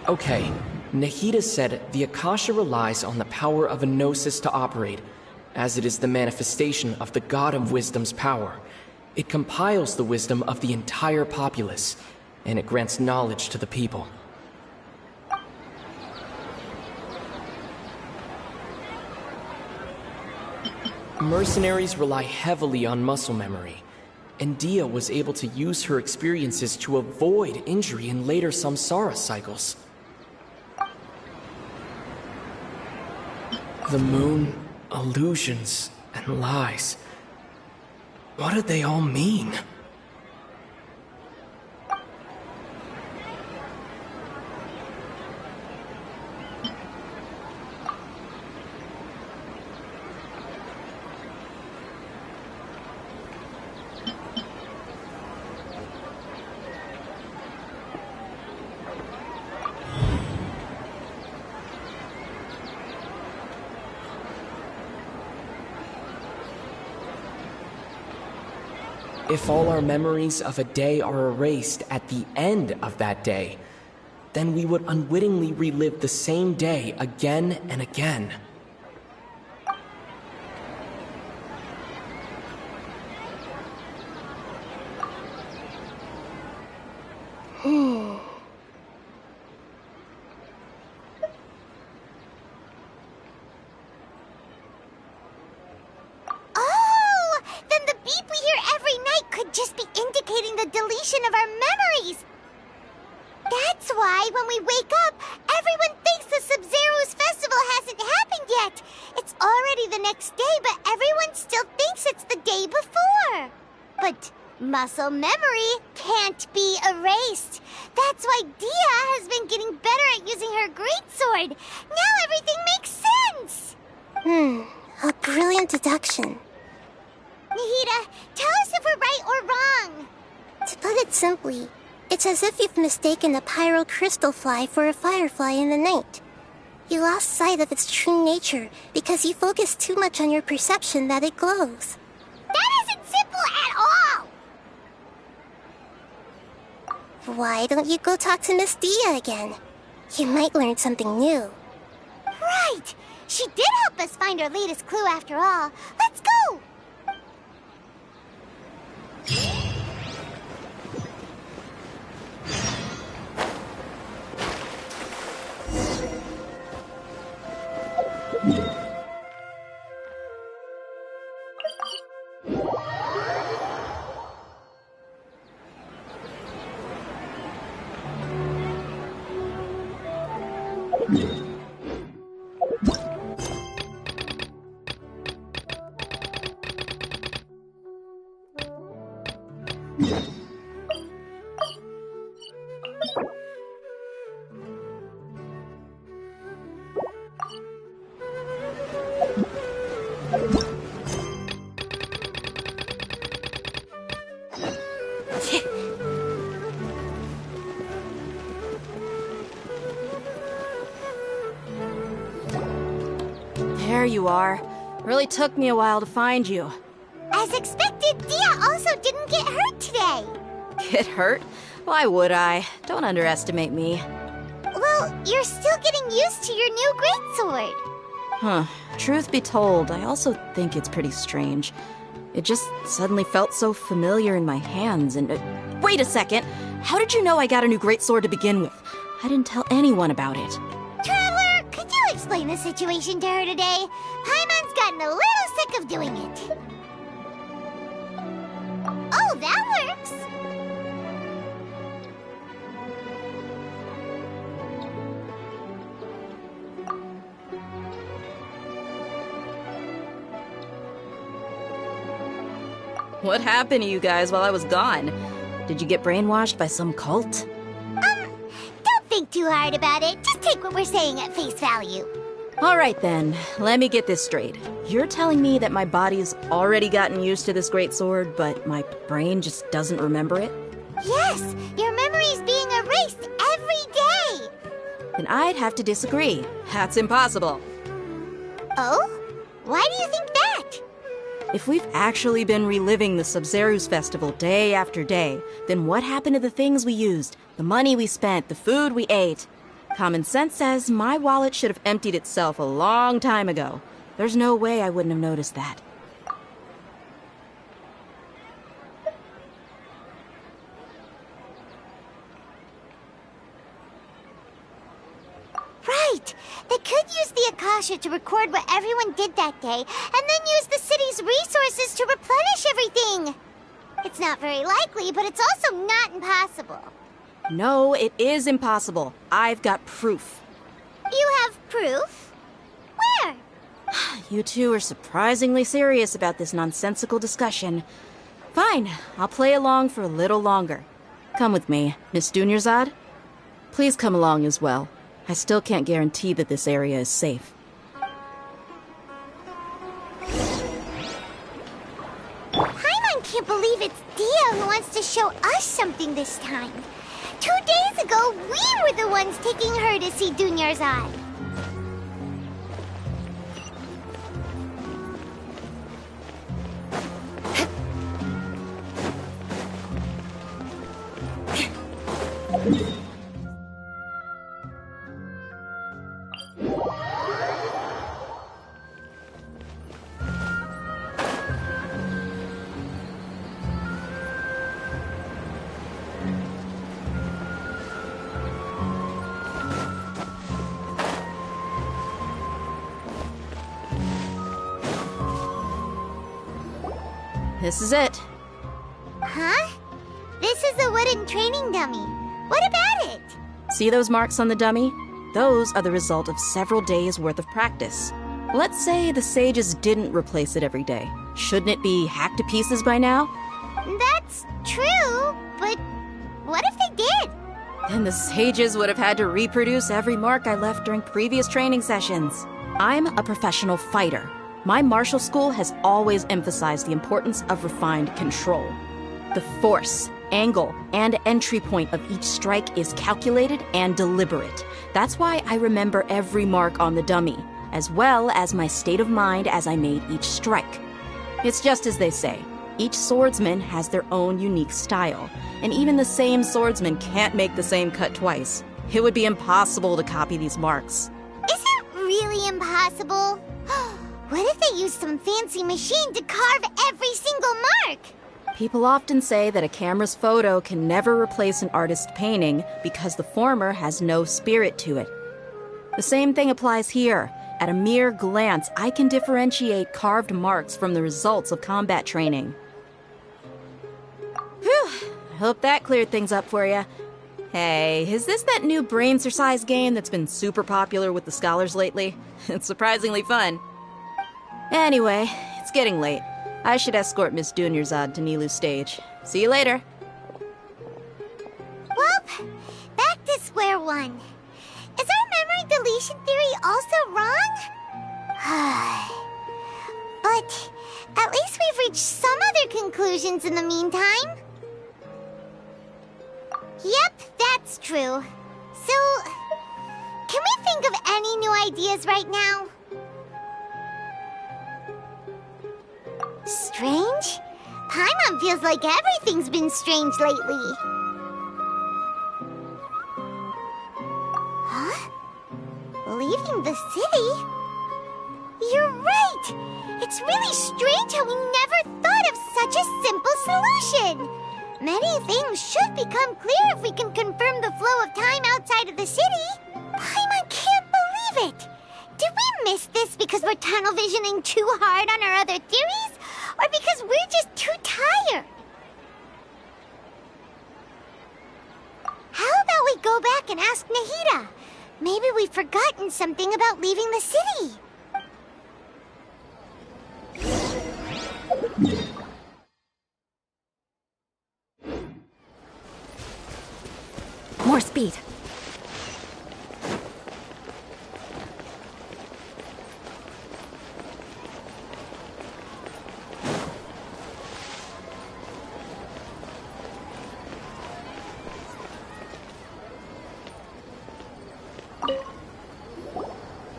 Okay, Nahida said the Akasha relies on the power of a gnosis to operate, as it is the manifestation of the God of Wisdom's power. It compiles the wisdom of the entire populace, and it grants knowledge to the people. Mercenaries rely heavily on muscle memory, and Dia was able to use her experiences to avoid injury in later samsara cycles. The moon, illusions, and lies. What do they all mean? If all our memories of a day are erased at the end of that day, then we would unwittingly relive the same day again and again. Just be indicating the deletion of our memories. That's why when we wake up, everyone thinks the Sub-Zerus festival hasn't happened yet. It's already the next day, but everyone still thinks it's the day before. But muscle memory can't be erased. That's why Dia has been getting better at using her greatsword. Now everything makes sense. A brilliant deduction. Nahida, tell us if we're right or wrong. To put it simply, it's as if you've mistaken a pyro crystal fly for a firefly in the night. You lost sight of its true nature because you focused too much on your perception that it glows. That isn't simple at all! Why don't you go talk to Miss Dia again? You might learn something new. Right! She did help us find our latest clue after all. Let's go! There you are. Really took me a while to find you. As expected, Dia also didn't get hurt today. Get hurt? Why would I? Don't underestimate me. Well, you're still getting used to your new greatsword. Huh. Truth be told, I also think it's pretty strange. It just suddenly felt so familiar in my hands and... wait a second! How did you know I got a new greatsword to begin with? I didn't tell anyone about it. Traveler, could you explain the situation to her today? Paimon's gotten a little sick of doing it. Oh, that works! What happened to you guys while I was gone? Did you get brainwashed by some cult? Don't think too hard about it. Just take what we're saying at face value. Alright then, let me get this straight. You're telling me that my body's already gotten used to this great sword, but my brain just doesn't remember it? Yes, your memory's being erased every day. Then I'd have to disagree. That's impossible. Oh? Why do you think that? If we've actually been reliving the Sub-Zeru's festival day after day, then what happened to the things we used, the money we spent, the food we ate? Common sense says my wallet should have emptied itself a long time ago. There's no way I wouldn't have noticed that. Right! They could use the Akasha to record what everyone did that day, and then use the city's resources to replenish everything! It's not very likely, but it's also not impossible. No, it is impossible. I've got proof. You have proof? Where? You two are surprisingly serious about this nonsensical discussion. Fine, I'll play along for a little longer. Come with me, Miss Dunyarzad. Please come along as well. I still can't guarantee that this area is safe. Paimon can't believe it's Dia who wants to show us something this time. 2 days ago, we were the ones taking her to see Dunyarzad. This is it. Huh? This is a wooden training dummy. What about it? See those marks on the dummy? Those are the result of several days' worth of practice. Let's say the sages didn't replace it every day. Shouldn't it be hacked to pieces by now? That's true, but what if they did? Then the sages would have had to reproduce every mark I left during previous training sessions. I'm a professional fighter. My martial school has always emphasized the importance of refined control. The force, angle, and entry point of each strike is calculated and deliberate. That's why I remember every mark on the dummy, as well as my state of mind as I made each strike. It's just as they say, each swordsman has their own unique style, and even the same swordsman can't make the same cut twice. It would be impossible to copy these marks. Is it really impossible? What if they used some fancy machine to carve every single mark? People often say that a camera's photo can never replace an artist's painting because the former has no spirit to it. The same thing applies here. At a mere glance, I can differentiate carved marks from the results of combat training. Whew, I hope that cleared things up for you. Hey, is this that new brain-exercise game that's been super popular with the scholars lately? It's surprisingly fun. Anyway, it's getting late. I should escort Miss Dunyarzad to Nilu's stage. See you later. Well, back to square one. Is our memory deletion theory also wrong? But at least we've reached some other conclusions in the meantime. Yep, that's true. So, can we think of any new ideas right now? Strange? Paimon feels like everything's been strange lately. Huh? Leaving the city? You're right! It's really strange how we never thought of such a simple solution! Many things should become clear if we can confirm the flow of time outside of the city. Paimon can't believe it! Did we miss this because we're tunnel visioning too hard on our other theories? Or because we're just too tired? How about we go back and ask Nahida? Maybe we've forgotten something about leaving the city. More speed.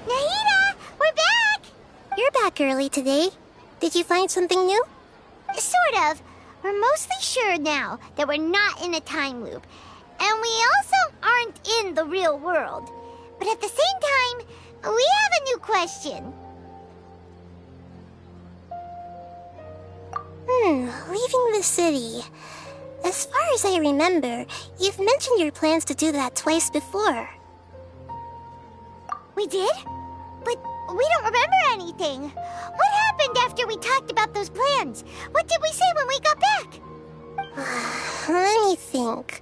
Nahida, we're back! You're back early today. Did you find something new? Sort of. We're mostly sure now that we're not in a time loop. And we also aren't in the real world. But at the same time, we have a new question. Leaving the city. As far as I remember, you've mentioned your plans to do that twice before. We did? But we don't remember anything. What happened after we talked about those plans? What did we say when we got back? Let me think.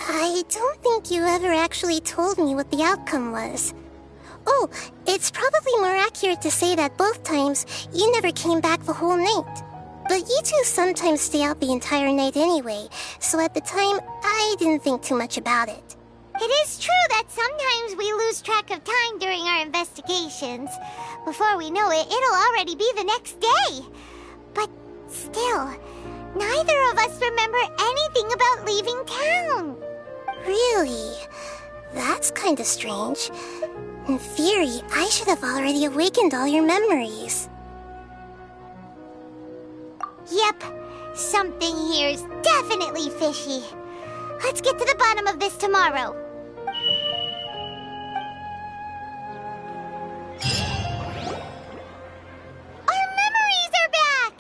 I don't think you ever actually told me what the outcome was. Oh, it's probably more accurate to say that both times you never came back the whole night. But you two sometimes stay out the entire night anyway, so at the time, I didn't think too much about it. It is true that sometimes we lose track of time during our investigations. Before we know it, it'll already be the next day. But still, neither of us remember anything about leaving town. Really? That's kinda strange. In theory, I should have already awakened all your memories. Yep, something here's definitely fishy. Let's get to the bottom of this tomorrow. Our memories are back!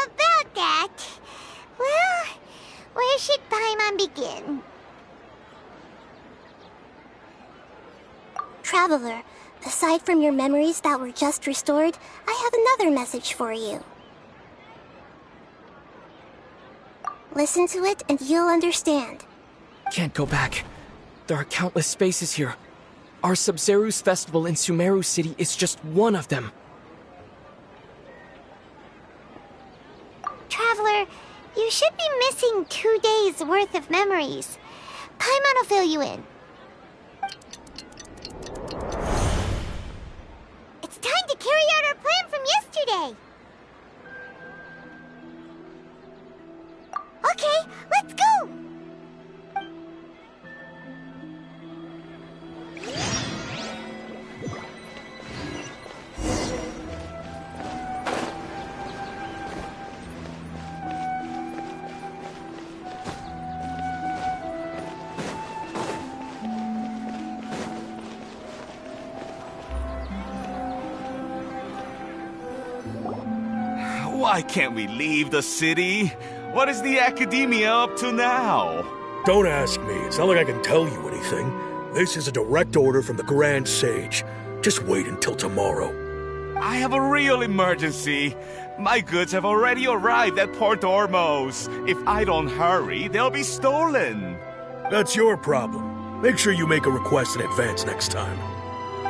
About that. Well, where should Paimon begin? Traveler, aside from your memories that were just restored, I have another message for you. Listen to it and you'll understand. Can't go back. There are countless spaces here. Our Sub-Zeru's festival in Sumeru City is just one of them. Traveler, you should be missing 2 days' worth of memories. Paimon will fill you in. It's time to carry out our plan from yesterday. Okay, let's go! Why can't we leave the city? What is the Academia up to now? Don't ask me. It's not like I can tell you anything. This is a direct order from the Grand Sage. Just wait until tomorrow. I have a real emergency. My goods have already arrived at Port Ormos. If I don't hurry, they'll be stolen. That's your problem. Make sure you make a request in advance next time.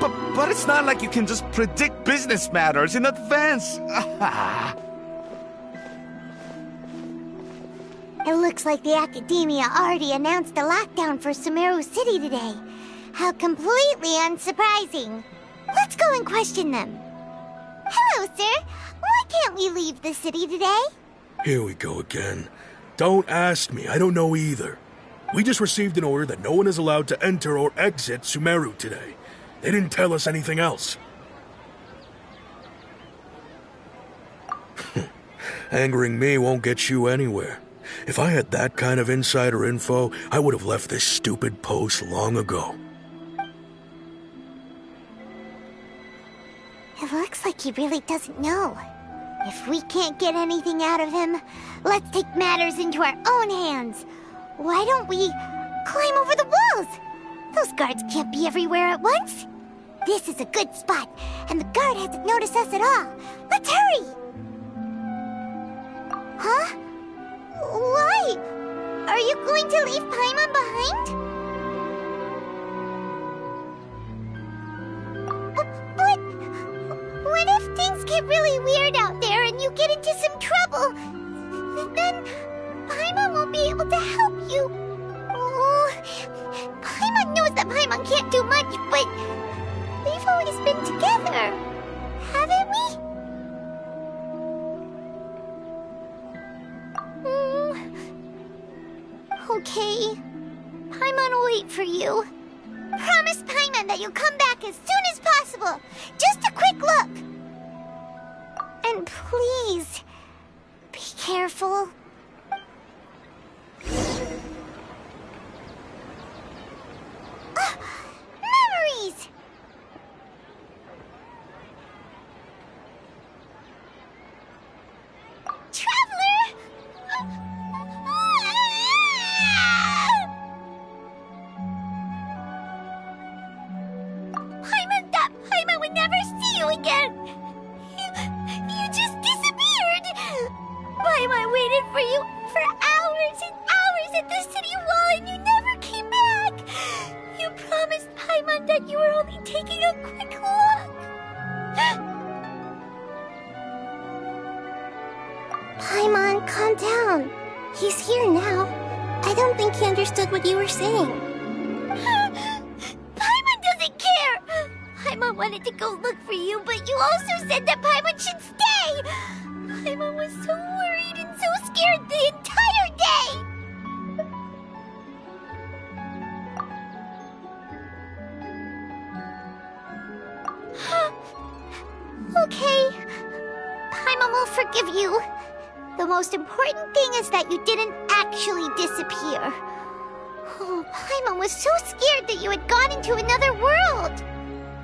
But it's not like you can just predict business matters in advance. It looks like the Academia already announced a lockdown for Sumeru City today. How completely unsurprising. Let's go and question them. Hello, sir. Why can't we leave the city today? Here we go again. Don't ask me, I don't know either. We just received an order that no one is allowed to enter or exit Sumeru today. They didn't tell us anything else. Angering me won't get you anywhere. If I had that kind of insider info, I would have left this stupid post long ago. It looks like he really doesn't know. If we can't get anything out of him, let's take matters into our own hands. Why don't we climb over the walls? Those guards can't be everywhere at once. This is a good spot, and the guard hasn't noticed us at all. Let's hurry! Huh? Why? Are you going to leave Paimon behind? But what if things get really weird out there and you get into some trouble? Then Paimon won't be able to help you. Oh, Paimon knows that Paimon can't do much, but we've always been together, haven't we? Okay. Paimon will wait for you. Promise Paimon that you'll come back as soon as possible. Just a quick look. And please, be careful. Memories! Traveler! Paimon would never see you again! You just disappeared! Paimon waited for you for hours and hours at the city wall and you never came back! You promised Paimon that you were only taking a quick look! Paimon, calm down. He's here now. I don't think he understood what you were saying. Paimon doesn't care! Paimon wanted to go look for you, but you also said that Paimon should stay! Paimon was so worried and so scared the entire day! Okay. Paimon will forgive you. The most important thing is that you didn't actually disappear. Oh, Paimon was so scared that you had gone into another world!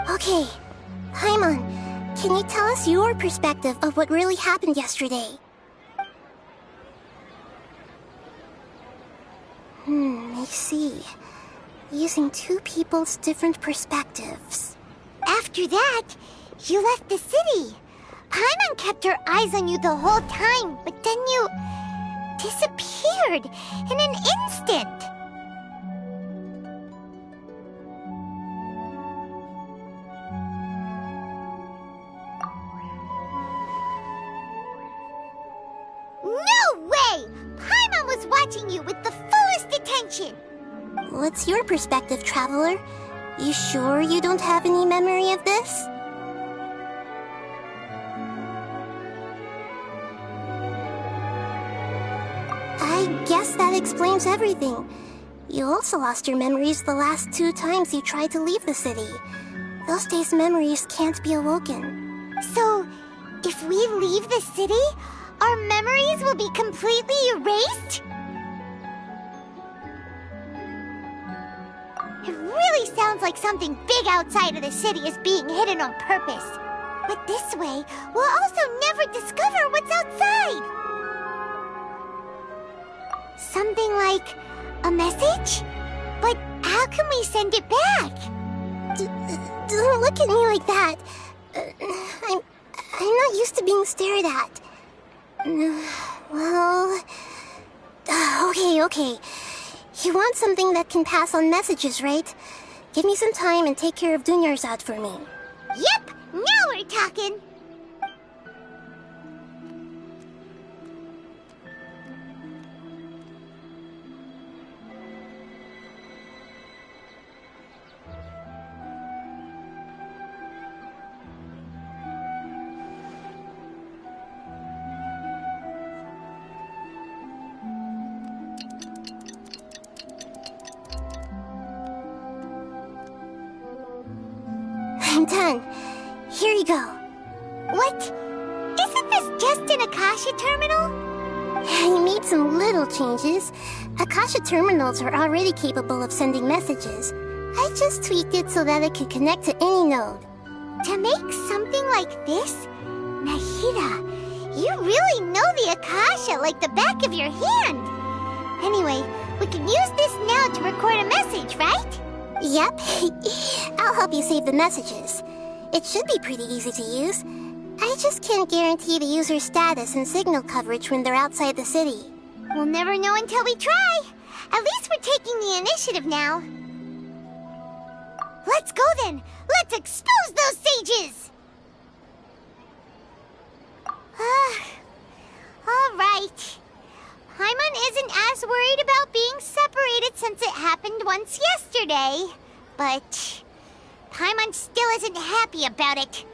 Okay, Paimon, can you tell us your perspective of what really happened yesterday? I see. Using two people's different perspectives. After that, you left the city. Paimon kept her eyes on you the whole time, but then you disappeared in an instant. No way! Paimon was watching you with the fullest attention. What's your perspective, Traveler? You sure you don't have any memory of this? I guess that explains everything. You also lost your memories the last 2 times you tried to leave the city. Those days' memories can't be awoken. So, if we leave the city, our memories will be completely erased? It really sounds like something big outside of the city is being hidden on purpose. But this way, we'll also never discover what's outside. Something like a message? But how can we send it back? Don't look at me like that. I'm not used to being stared at. Well... Okay. You want something that can pass on messages, right? Give me some time and take care of Dunyarzad for me. Yep! Now we're talking! I'm done. Here you go. What? Isn't this just an Akasha terminal? You made some little changes. Akasha terminals are already capable of sending messages. I just tweaked it so that it could connect to any node. To make something like this? Nahida, you really know the Akasha like the back of your hand. Anyway, we can use this now to record a message, right? Yep. I'll help you save the messages. It should be pretty easy to use. I just can't guarantee the user's status and signal coverage when they're outside the city. We'll never know until we try. At least we're taking the initiative now. Let's go then. Let's expose those sages! Alright. Paimon isn't as worried about being separated since it happened once yesterday. But Paimon still isn't happy about it.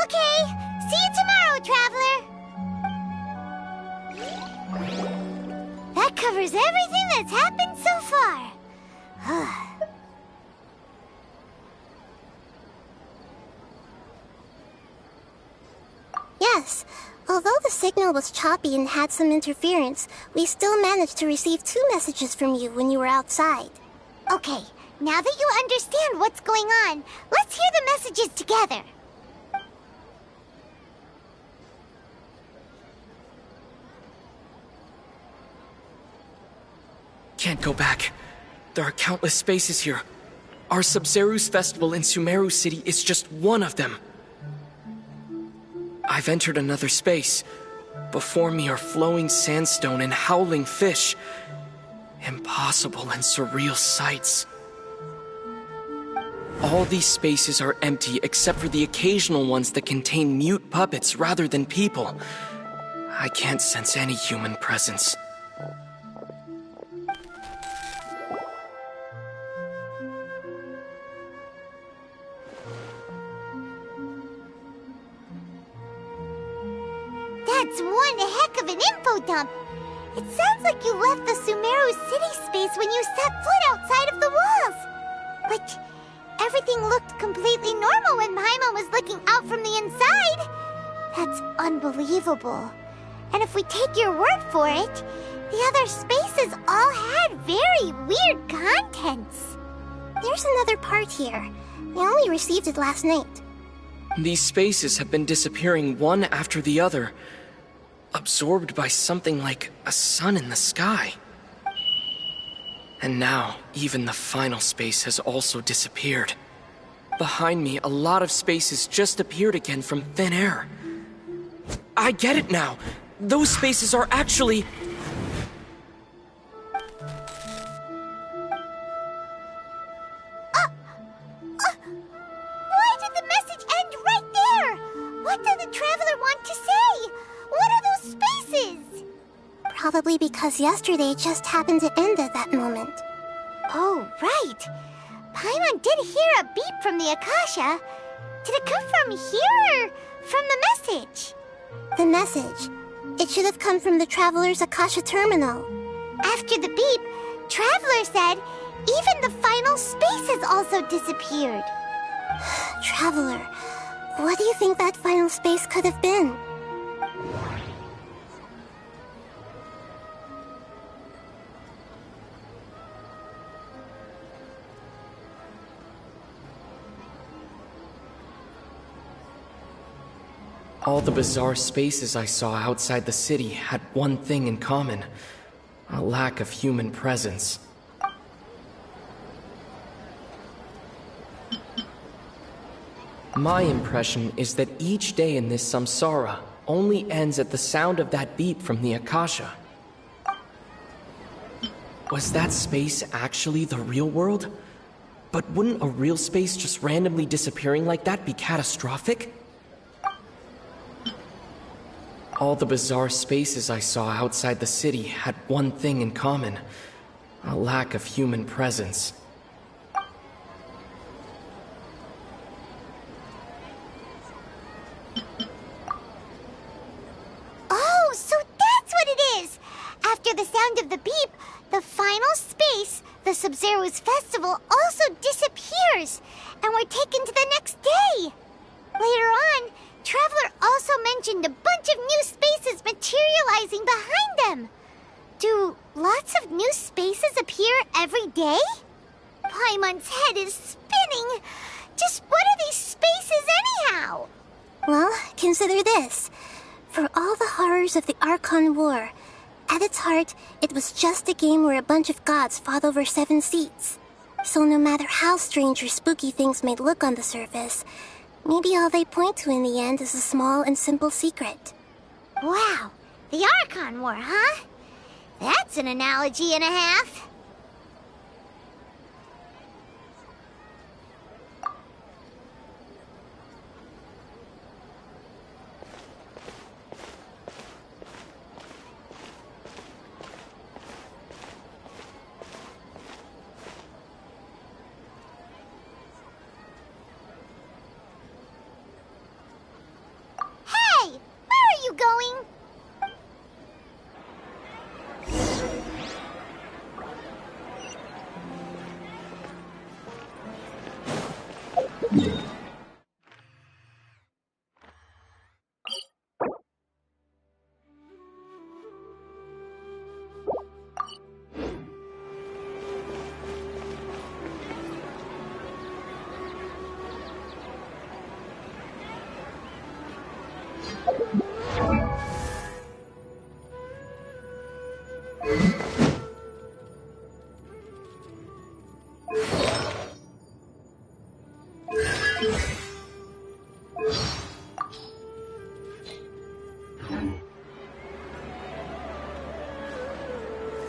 Okay, see you tomorrow, Traveler! That covers everything that's happened so far. Yes. Although the signal was choppy and had some interference, we still managed to receive 2 messages from you when you were outside. Okay, now that you understand what's going on, let's hear the messages together. Can't go back. There are countless spaces here. Our Sub-Zeru's festival in Sumeru City is just one of them. I've entered another space. Before me are flowing sandstone and howling fish. Impossible and surreal sights. All these spaces are empty except for the occasional ones that contain mute puppets rather than people. I can't sense any human presence. That's one heck of an info dump. It sounds like you left the Sumeru city space when you set foot outside of the walls. But everything looked completely normal when Paimon was looking out from the inside. That's unbelievable. And if we take your word for it, the other spaces all had very weird contents. There's another part here. We only received it last night. These spaces have been disappearing one after the other, absorbed by something like a sun in the sky. And now, even the final space has also disappeared. Behind me, a lot of spaces just appeared again from thin air. I get it now! Those spaces are actually... Why did the message end right there? What did the Traveler want to say? What are those spaces? Probably because yesterday just happened to end at that moment. Oh, right. Paimon did hear a beep from the Akasha. Did it come from here or from the message? The message. It should have come from the Traveler's Akasha terminal. After the beep, Traveler said even the final spaces also disappeared. Traveler, what do you think that final space could have been? All the bizarre spaces I saw outside the city had one thing in common: a lack of human presence. My impression is that each day in this samsara only ends at the sound of that beep from the Akasha. Was that space actually the real world? But wouldn't a real space just randomly disappearing like that be catastrophic? All the bizarre spaces I saw outside the city had one thing in common: a lack of human presence. Oh, so that's what it is! After the sound of the beep, the final space, the Sub-Zero's festival, also disappears, and we're taken to the next day. Later on, Traveler also mentioned a bunch of new spaces materializing behind them. Do lots of new spaces appear every day? Paimon's head is spinning. Just what are these spaces anyhow? Well, consider this. For all the horrors of the Archon War, at its heart, it was just a game where a bunch of gods fought over 7 seats. So no matter how strange or spooky things may look on the surface, maybe all they point to in the end is a small and simple secret. Wow, the Archon War, huh? That's an analogy and a half. Hey, where are you going?